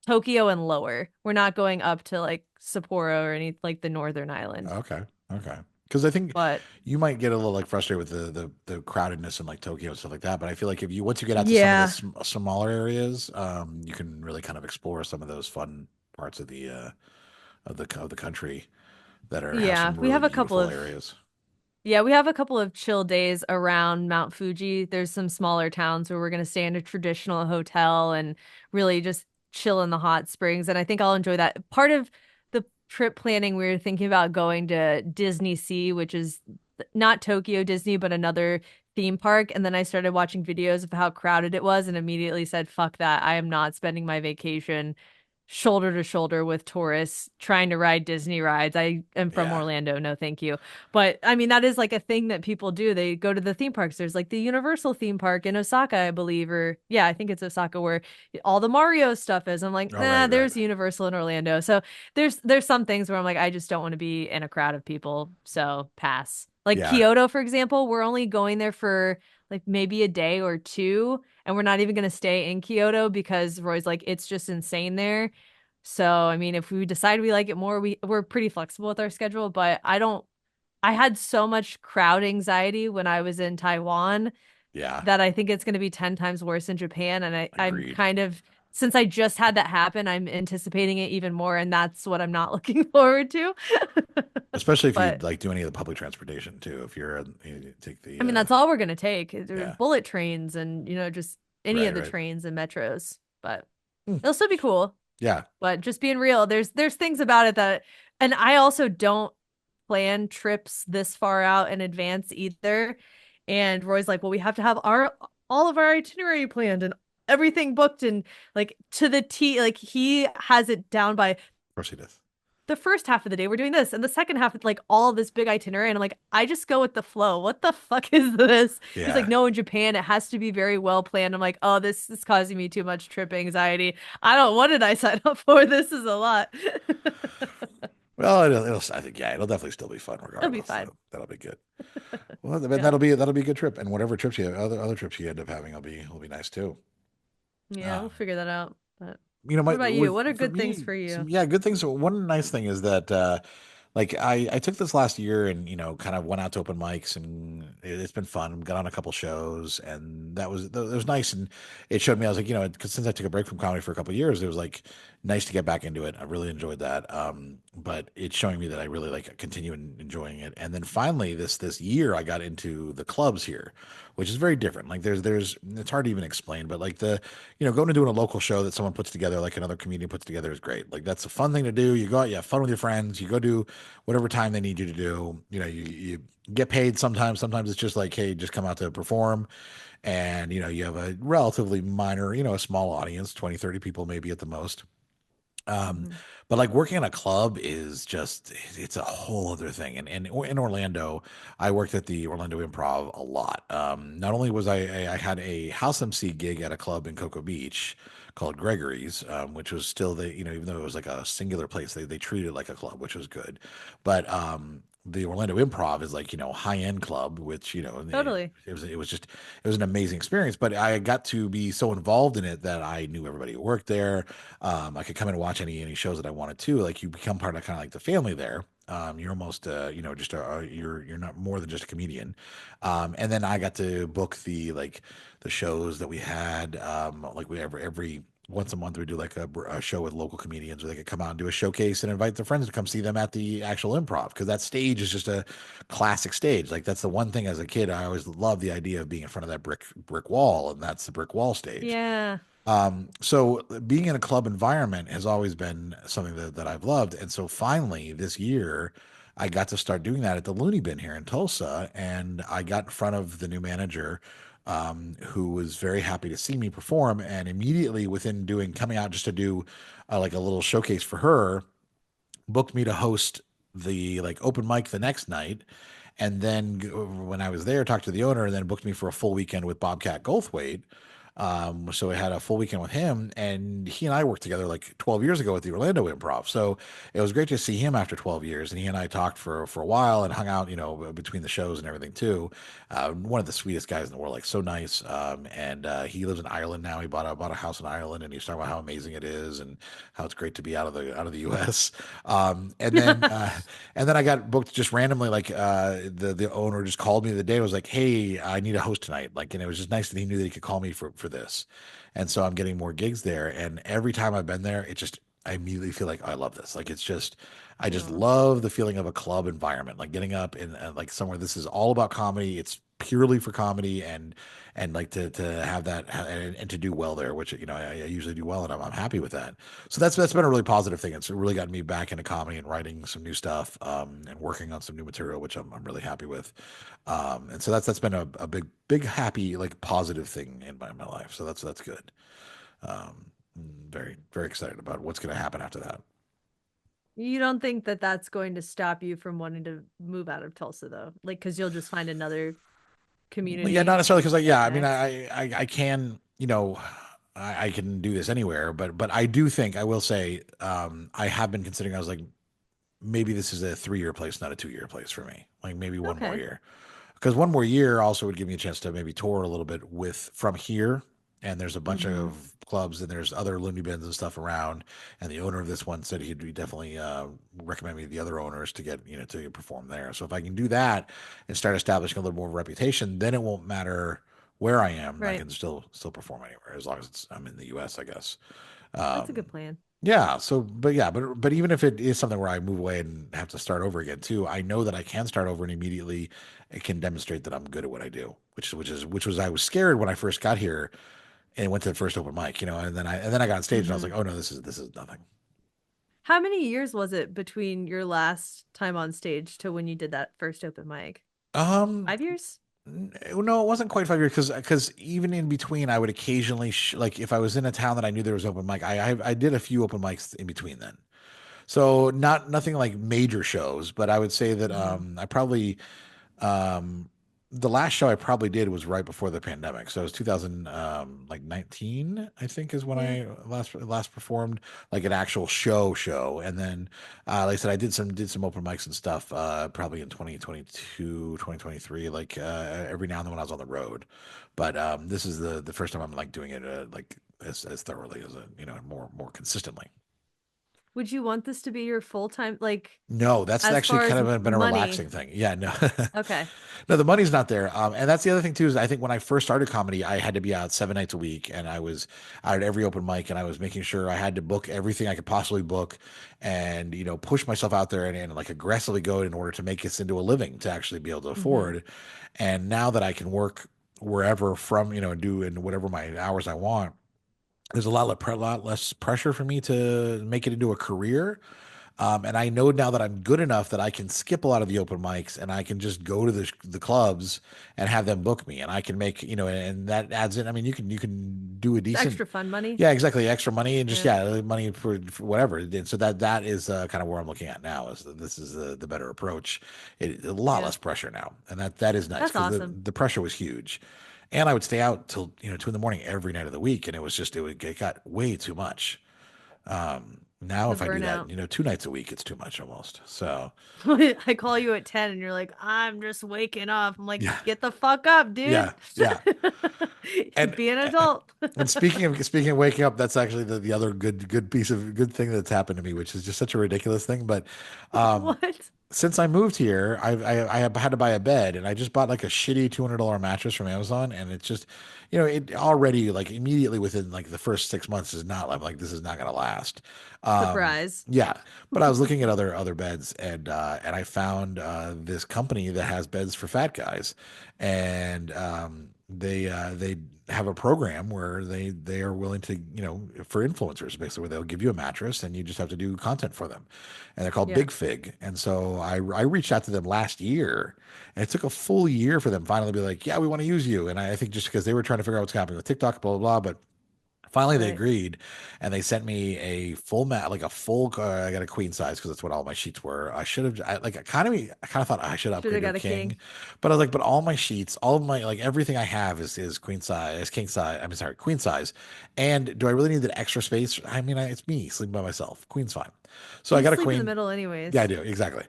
Tokyo and lower. We're not going up to like Sapporo or any like the northern island. Okay. Okay. Because I think But you might get a little like frustrated with the crowdedness in like Tokyo and stuff like that. But I feel like if you once you get out to some of the yeah, smaller areas, you can really kind of explore some of those fun parts of the country that are have yeah, some really beautiful of areas. yeah, we have a couple of chill days around Mount Fuji. There's some smaller towns where we're going to stay in a traditional hotel and really just chill in the hot springs. And I think I'll enjoy that. Part of the trip planning, we were thinking about going to Disney Sea, which is not Tokyo Disney, but another theme park. And then I started watching videos of how crowded it was and immediately said, fuck that. I am not spending my vacation shoulder to shoulder with tourists trying to ride Disney rides. I am from Yeah. Orlando, no thank you. But I mean that is like a thing that people do. They go to the theme parks. There's like the Universal theme park in Osaka, I believe, or yeah, I think it's Osaka where all the Mario stuff is. I'm like, Oh, nah, right, right. there's Universal in Orlando. So there's some things where I'm like, I just don't want to be in a crowd of people. So pass. Like Yeah. Kyoto, for example, we're only going there for like maybe a day or two, and we're not even going to stay in Kyoto because Roy's like, it's just insane there. So, I mean, if we decide we like it more, we're pretty flexible with our schedule, but I had so much crowd anxiety when I was in Taiwan Yeah. that I think it's going to be 10 times worse in Japan. And I'm Agreed. kind of, since I just had that happen, I'm anticipating it even more. And that's what I'm not looking forward to. Especially if you But like do any of the public transportation too. If you're you take I the mean, that's all we're going to take. There's yeah. bullet trains and, just any Right, of the right. trains and metros, but Hmm. it'll still be cool. Yeah. But just being real, there's things about it that, and I also don't plan trips this far out in advance either. And Roy's like, well, we have to have our all of our itinerary planned and everything booked and like to the T. Like he has it down by Of course he does. the first half of the day we're doing this, and the second half like all this big itinerary. And I'm like, I just go with the flow. What the fuck is this? He's like, Yeah. no, in Japan it has to be very well planned. I'm like, oh, this is causing me too much trip anxiety. I don't. What did I sign up for? This is a lot. Well, I think yeah, it'll definitely still be fun It'll be regardless. fine. So that'll be good. Well, then Yeah. that'll be a good trip, and whatever trips you have, other trips you end up having, will be nice too. Yeah, we'll Um, figure that out. But my what about you? What are for good things me, for you? yeah, good things. One nice thing is that like I took this last year and kind of went out to open mics, and it's been fun. Got on a couple shows, and that was nice, and it showed me I was like, 'cause since I took a break from comedy for a couple of years, it was like nice to get back into it. I really enjoyed that. But it's showing me that I really like continue enjoying it. And then finally this year I got into the clubs here, which is very different. Like there's it's hard to even explain, but like going to doing a local show that someone puts together, like another comedian puts together, is great. Like that's a fun thing to do. You go out, you have fun with your friends, you go do whatever time they need you to do. You get paid sometimes. Sometimes it's just like, hey, just come out to perform. And you have a relatively minor, a small audience, 20, 30 people maybe at the most. Um, Hmm. but like working in a club is it's a whole other thing. And in Orlando, I worked at the Orlando Improv a lot. Not only was I had a house MC gig at a club in Cocoa Beach called Gregory's, which was still even though it was like a singular place, they treated it like a club, which was good. But the Orlando Improv is like, high end club, which, Totally. it was an amazing experience. But I got to be so involved in it that I knew everybody who worked there. I could come in and watch any shows that I wanted to. Like you become part of kind of like the family there. You're almost, just you're not more than just a comedian. And then I got to book the shows that we had. Like we every once a month we do like a show with local comedians where they could come out and do a showcase and invite their friends to come see them at the actual improv, because that stage is just a classic stage. Like that's the one thing as a kid I always loved, the idea of being in front of that brick wall, and that's the brick wall stage. Yeah. So being in a club environment has always been something that I've loved. And so finally this year, I got to start doing that at the Looney Bin here in Tulsa. And I got in front of the new manager, who was very happy to see me perform. And immediately within coming out just to do like a little showcase for her, booked me to host the like open mic the next night. And then when I was there, talked to the owner, and then booked me for a full weekend with Bobcat Goldthwait. So I had a full weekend with him, and he and I worked together like 12 years ago at the Orlando Improv. So it was great to see him after 12 years, and he and I talked for a while and hung out, between the shows and everything too. One of the sweetest guys in the world, like so nice. And he lives in Ireland now. He bought a house in Ireland, and he's talking about how amazing it is and how it's great to be out of the U.S. And then I got booked just randomly. Like the owner just called me the day. Was like, "Hey, I need a host tonight." Like, and it was just nice that he knew that he could call me for this. And so I'm getting more gigs there. And every time I've been there, I immediately feel like, oh, I love this. Like I just Yeah. love the feeling of a club environment, like getting up in like somewhere. This is all about comedy. It's purely for comedy, and like to have that and to do well there, which I usually do well, and I'm happy with that. So that's been a really positive thing. It's really gotten me back into comedy and writing some new stuff, and working on some new material, which I'm really happy with. And so that's been a big happy like positive thing in my life. So that's good. Um, very very excited about what's going to happen after that. You don't think that that's going to stop you from wanting to move out of Tulsa, though? Like, because you'll just find another Yeah, not community necessarily because like, like yeah, I mean, next. I can, I can do this anywhere, but I do think I will say, I have been considering, I was like, maybe this is a 3-year place, not a 2-year place for me. Like maybe one more Okay. year, because one more year also would give me a chance to maybe tour a little bit with from here. And there's a bunch Mm-hmm. of clubs and there's other loony bins and stuff around. And the owner of this one said he'd be definitely recommend me to the other owners to get, to perform there. So if I can do that and start establishing a little more reputation, then it won't matter where I am. I Right. can still perform anywhere as long as I'm in the US, I guess. That's a good Um, plan. yeah. So, but yeah, but even if it is something where I move away and have to start over again too, I know that I can start over and immediately it can demonstrate that I'm good at what I do, which was I was scared when I first got here and went to the first open mic, and then I got on stage and I was Mm-hmm. like, oh no, this is nothing. How many years was it between your last time on stage to when you did that first open mic? Um, 5 years? no, it wasn't quite 5 years because even in between, I would occasionally like if I was in a town that I knew there was open mic, I did a few open mics in between then. So nothing like major shows, but I would say that Mm-hmm. I probably um the last show I probably did was right before the pandemic. So it was 2000 like 19, I think is when Yeah. I last performed like an actual show. And then like I said, I did some open mics and stuff probably in 2022, 2023, like every now and then when I was on the road. But this is the first time I'm like doing it like as thoroughly as more consistently. Would you want this to be your full-time, like, No, that's as actually far as kind of been a money? relaxing thing. Yeah, no, Okay. no, the money's not there. And that's the other thing too, is I think when I first started comedy, I had to be out 7 nights a week and I was out at every open mic and I was making sure I had to book everything I could possibly book and, push myself out there and like aggressively go in order to make this into a living to actually be able to Mm-hmm. afford. And now that I can work wherever from, and do in whatever my hours I want, there's a lot less pressure for me to make it into a career. And I know now that I'm good enough that I can skip a lot of the open mics and I can just go to the clubs and have them book me, and I can make and that adds in. I mean, you can do a It's decent, extra fun money. yeah, exactly, extra money and just Yeah. money for whatever. And so that is kind of where I'm looking at now. Is that this is the better approach. A lot Yeah. less pressure now, and that is nice That's because awesome. the pressure was huge. And I would stay out till 2 in the morning every night of the week, and it got way too much. Now The if I do that, burnout. 2 nights a week, it's too much almost. So I call you at 10 and you're like, I'm just waking up. I'm like, yeah, get the fuck up, dude. yeah. And Be an adult. and speaking of waking up, that's actually the other good piece of good thing that's happened to me, which is just such a ridiculous thing. But um, What? since I moved here, I have had to buy a bed, and I just bought like a shitty $200 mattress from Amazon, and it's just, it already like immediately within like the first 6 months is not I'm like this is not gonna last. Surprise. Yeah, but I was looking at other beds, and I found this company that has beds for fat guys, and they have a program where they are willing to for influencers basically where they'll give you a mattress and you just have to do content for them, and they're called Yeah. Big Fig. And so I reached out to them last year, and it took a full year for them finally to be like, yeah, we want to use you. And I think just because they were trying to figure out what's happening with TikTok, blah blah blah, but finally, they Right. agreed, and they sent me a full mat, like a full. I got a queen size because that's what all my sheets were. I should have, I kind of thought I should Should have upgrade to a got a king, king. but I was like, but all my sheets, all of my like everything I have is queen size, king size. I'm sorry, queen size. And do I really need that extra space? I mean, it's me sleeping by myself. Queen's fine. So I You got a sleep in the queen. middle Yeah, I anyways. do exactly.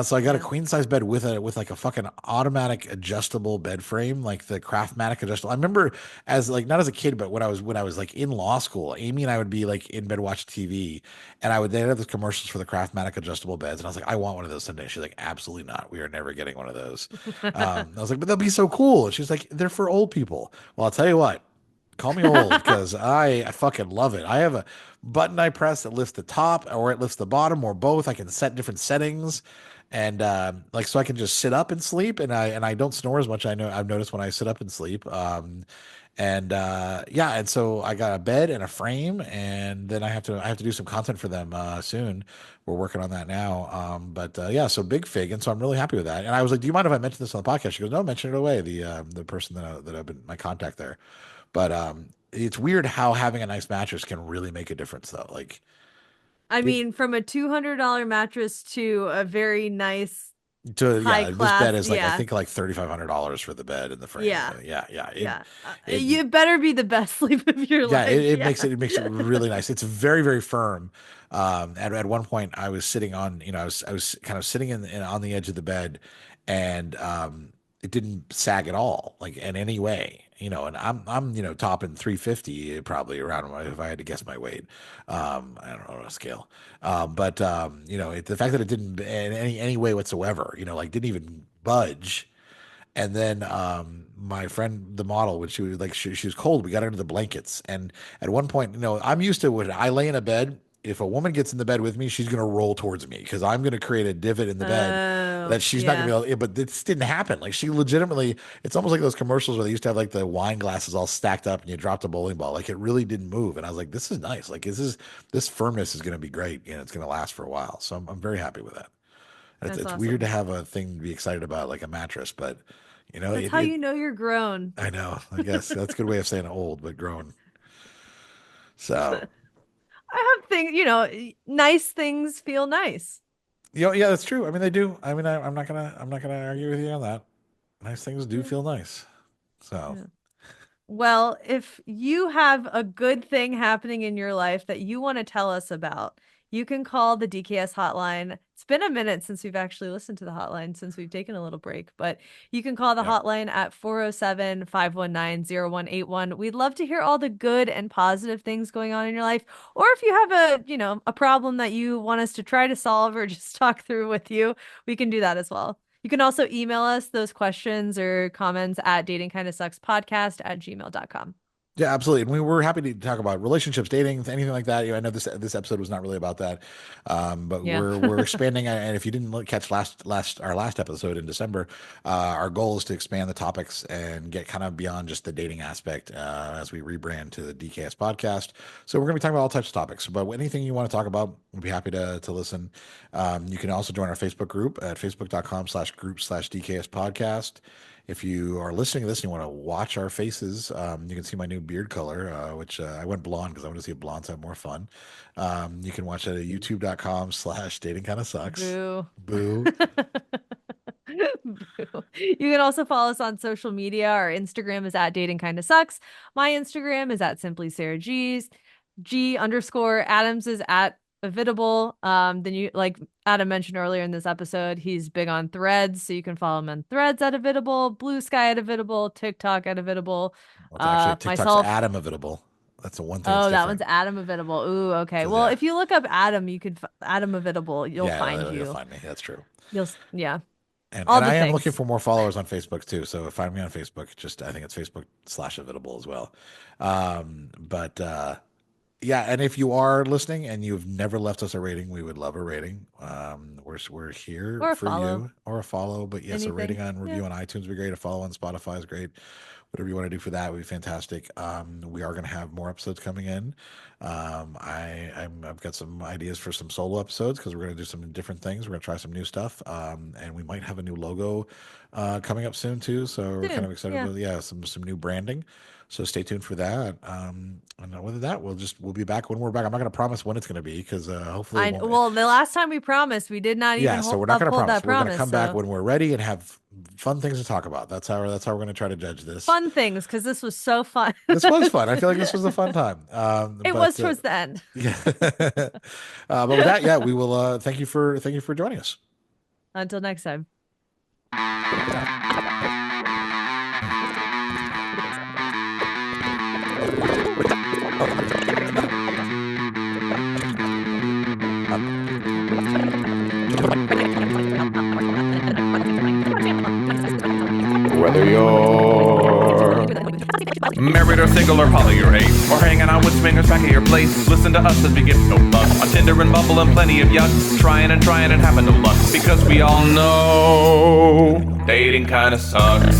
So I got a Yeah. queen size bed with like a fucking automatic adjustable bed frame, like the Craftmatic adjustable. I remember as like not as a kid, but when I was like in law school, Amy and I would be like in bed watching TV, and they'd have the commercials for the Craftmatic adjustable beds, and I was like, I want one of those someday. She's like, absolutely not. We are never getting one of those. I was like, but they'll be so cool. And she's like, they're for old people. Well, I'll tell you what. Call me old because I fucking love it. I have a button I press that lifts the top or it lifts the bottom or both. I can set different settings, and like so I can just sit up and sleep, and I don't snore as much. I know I've noticed when I sit up and sleep. And yeah, and so I got a bed and a frame, and then I have to do some content for them soon. We're working on that now. But yeah, so Big Fig, and so I'm really happy with that. And I was like, do you mind if I mention this on the podcast? She goes, no, mention it away. The person that I've been my contact there. But it's weird how having a nice mattress can really make a difference, though. Like, I mean, from a $200 mattress to a very nice high this bed class, is like I yeah. think like $3,500 for the bed and the frame. Yeah. Yeah. You better be the best sleep of your life. It makes it really nice. It's very, very firm. At one point I was sitting on, I was kind of sitting on the edge of the bed, and it didn't sag at all, like in any way, and I'm topping 350 probably around if I had to guess my weight. I don't know a scale. But the fact that it didn't in any way whatsoever, like didn't even budge. And then my friend, the model, when she was like, she was cold, we got under the blankets. And at one point, I'm used to when I lay in a bed, if a woman gets in the bed with me, she's going to roll towards me because I'm going to create a divot in the bed that she's not going to be able. But this didn't happen. Like she legitimately, it's almost like those commercials where they used to have like the wine glasses all stacked up and you dropped a bowling ball. Like it really didn't move. And I was like, this is nice. Like this firmness is going to be great. It's going to last for a while. So I'm very happy with that. It's awesome. weird to have a thing to be excited about, like a mattress, but that's how you know you're grown. I know. I guess that's a good way of saying old, but grown. So I have things, nice things feel nice. yeah, that's true. I mean, they do. I mean, I'm not gonna argue with you on that. Nice things do feel nice. So. Yeah. Well, if you have a good thing happening in your life that you want to tell us about, you can call the DKS hotline. It's been a minute since we've actually listened to the hotline, since we've taken a little break, but you can call the hotline at 407-519-0181. We'd love to hear all the good and positive things going on in your life. Or if you have a problem that you want us to try to solve or just talk through with you, we can do that as well. You can also email us those questions or comments at datingkindofsuckspodcast@gmail.com. Yeah, absolutely. And we were happy to talk about relationships, dating, anything like that. I know this episode was not really about that, but we're expanding. And if you didn't catch our last episode in December, our goal is to expand the topics and get kind of beyond just the dating aspect as we rebrand to the DKS Podcast. So we're going to be talking about all types of topics. But anything you want to talk about, we'll be happy to listen. You can also join our Facebook group at facebook.com/group/DKS Podcast. If you are listening to this and you want to watch our faces, you can see my new beard color, which I went blonde because I want to see if blondes have more fun. You can watch that at youtube.com/datingkindofsucks. Boo. You can also follow us on social media. Our Instagram is at datingkindofsucks. My Instagram is at simply Sarah G's. G_. Adams is at Avitable. Then you, like Adam mentioned earlier in this episode, he's big on Threads, so you can follow him on Threads at Avitable, Blue Sky at Avitable, TikTok at Avitable. Well, actually, TikTok's Adam Avitable. That's the one thing. Oh, that one's Adam Avitable. Ooh, okay. Well, if you look up Adam, you could Adam Avitable. You'll find you. You'll find me. That's true. And I am looking for more followers on Facebook too. So find me on Facebook. I think it's Facebook/Avitable as well. Yeah, and if you are listening and you've never left us a rating, we would love a rating. We're here for you, or a follow. But yes, a rating on review on iTunes would be great. A follow on Spotify is great. Whatever you want to do for that would be fantastic. We are going to have more episodes coming in. I've got some ideas for some solo episodes because we're going to do some different things. We're going to try some new stuff, and we might have a new logo coming up soon too. So we're kind of excited about some new branding. So stay tuned for that. And with that, we'll be back when we're back. I'm not going to promise when it's going to be because hopefully. Well, the last time we promised, we did not even. So we're not going to promise. We're going to come back when we're ready and have fun things to talk about. That's how we're going to try to judge this. Fun things, because this was so fun. This was fun. I feel like this was a fun time. It was towards the end. Yeah. But with that, we will. Thank you for joining us. Until next time. Whether you're married or single or poly or ace, or hanging out with swingers back at your place, listen to us as we get no fuss on Tinder and Bumble and plenty of yucks, trying and having no luck, because we all know dating kinda sucks.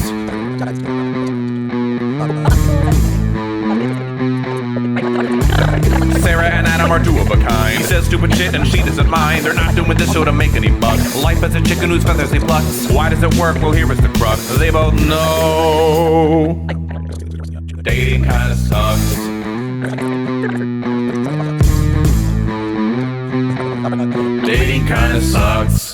Sarah and Adam them are two of a kind. He says stupid shit and she doesn't mind. They're not doing this show to make any bucks. Life as a chicken whose feathers he plucks. Why does it work? Well, here is the crux. They both know dating kinda sucks. Dating kinda sucks.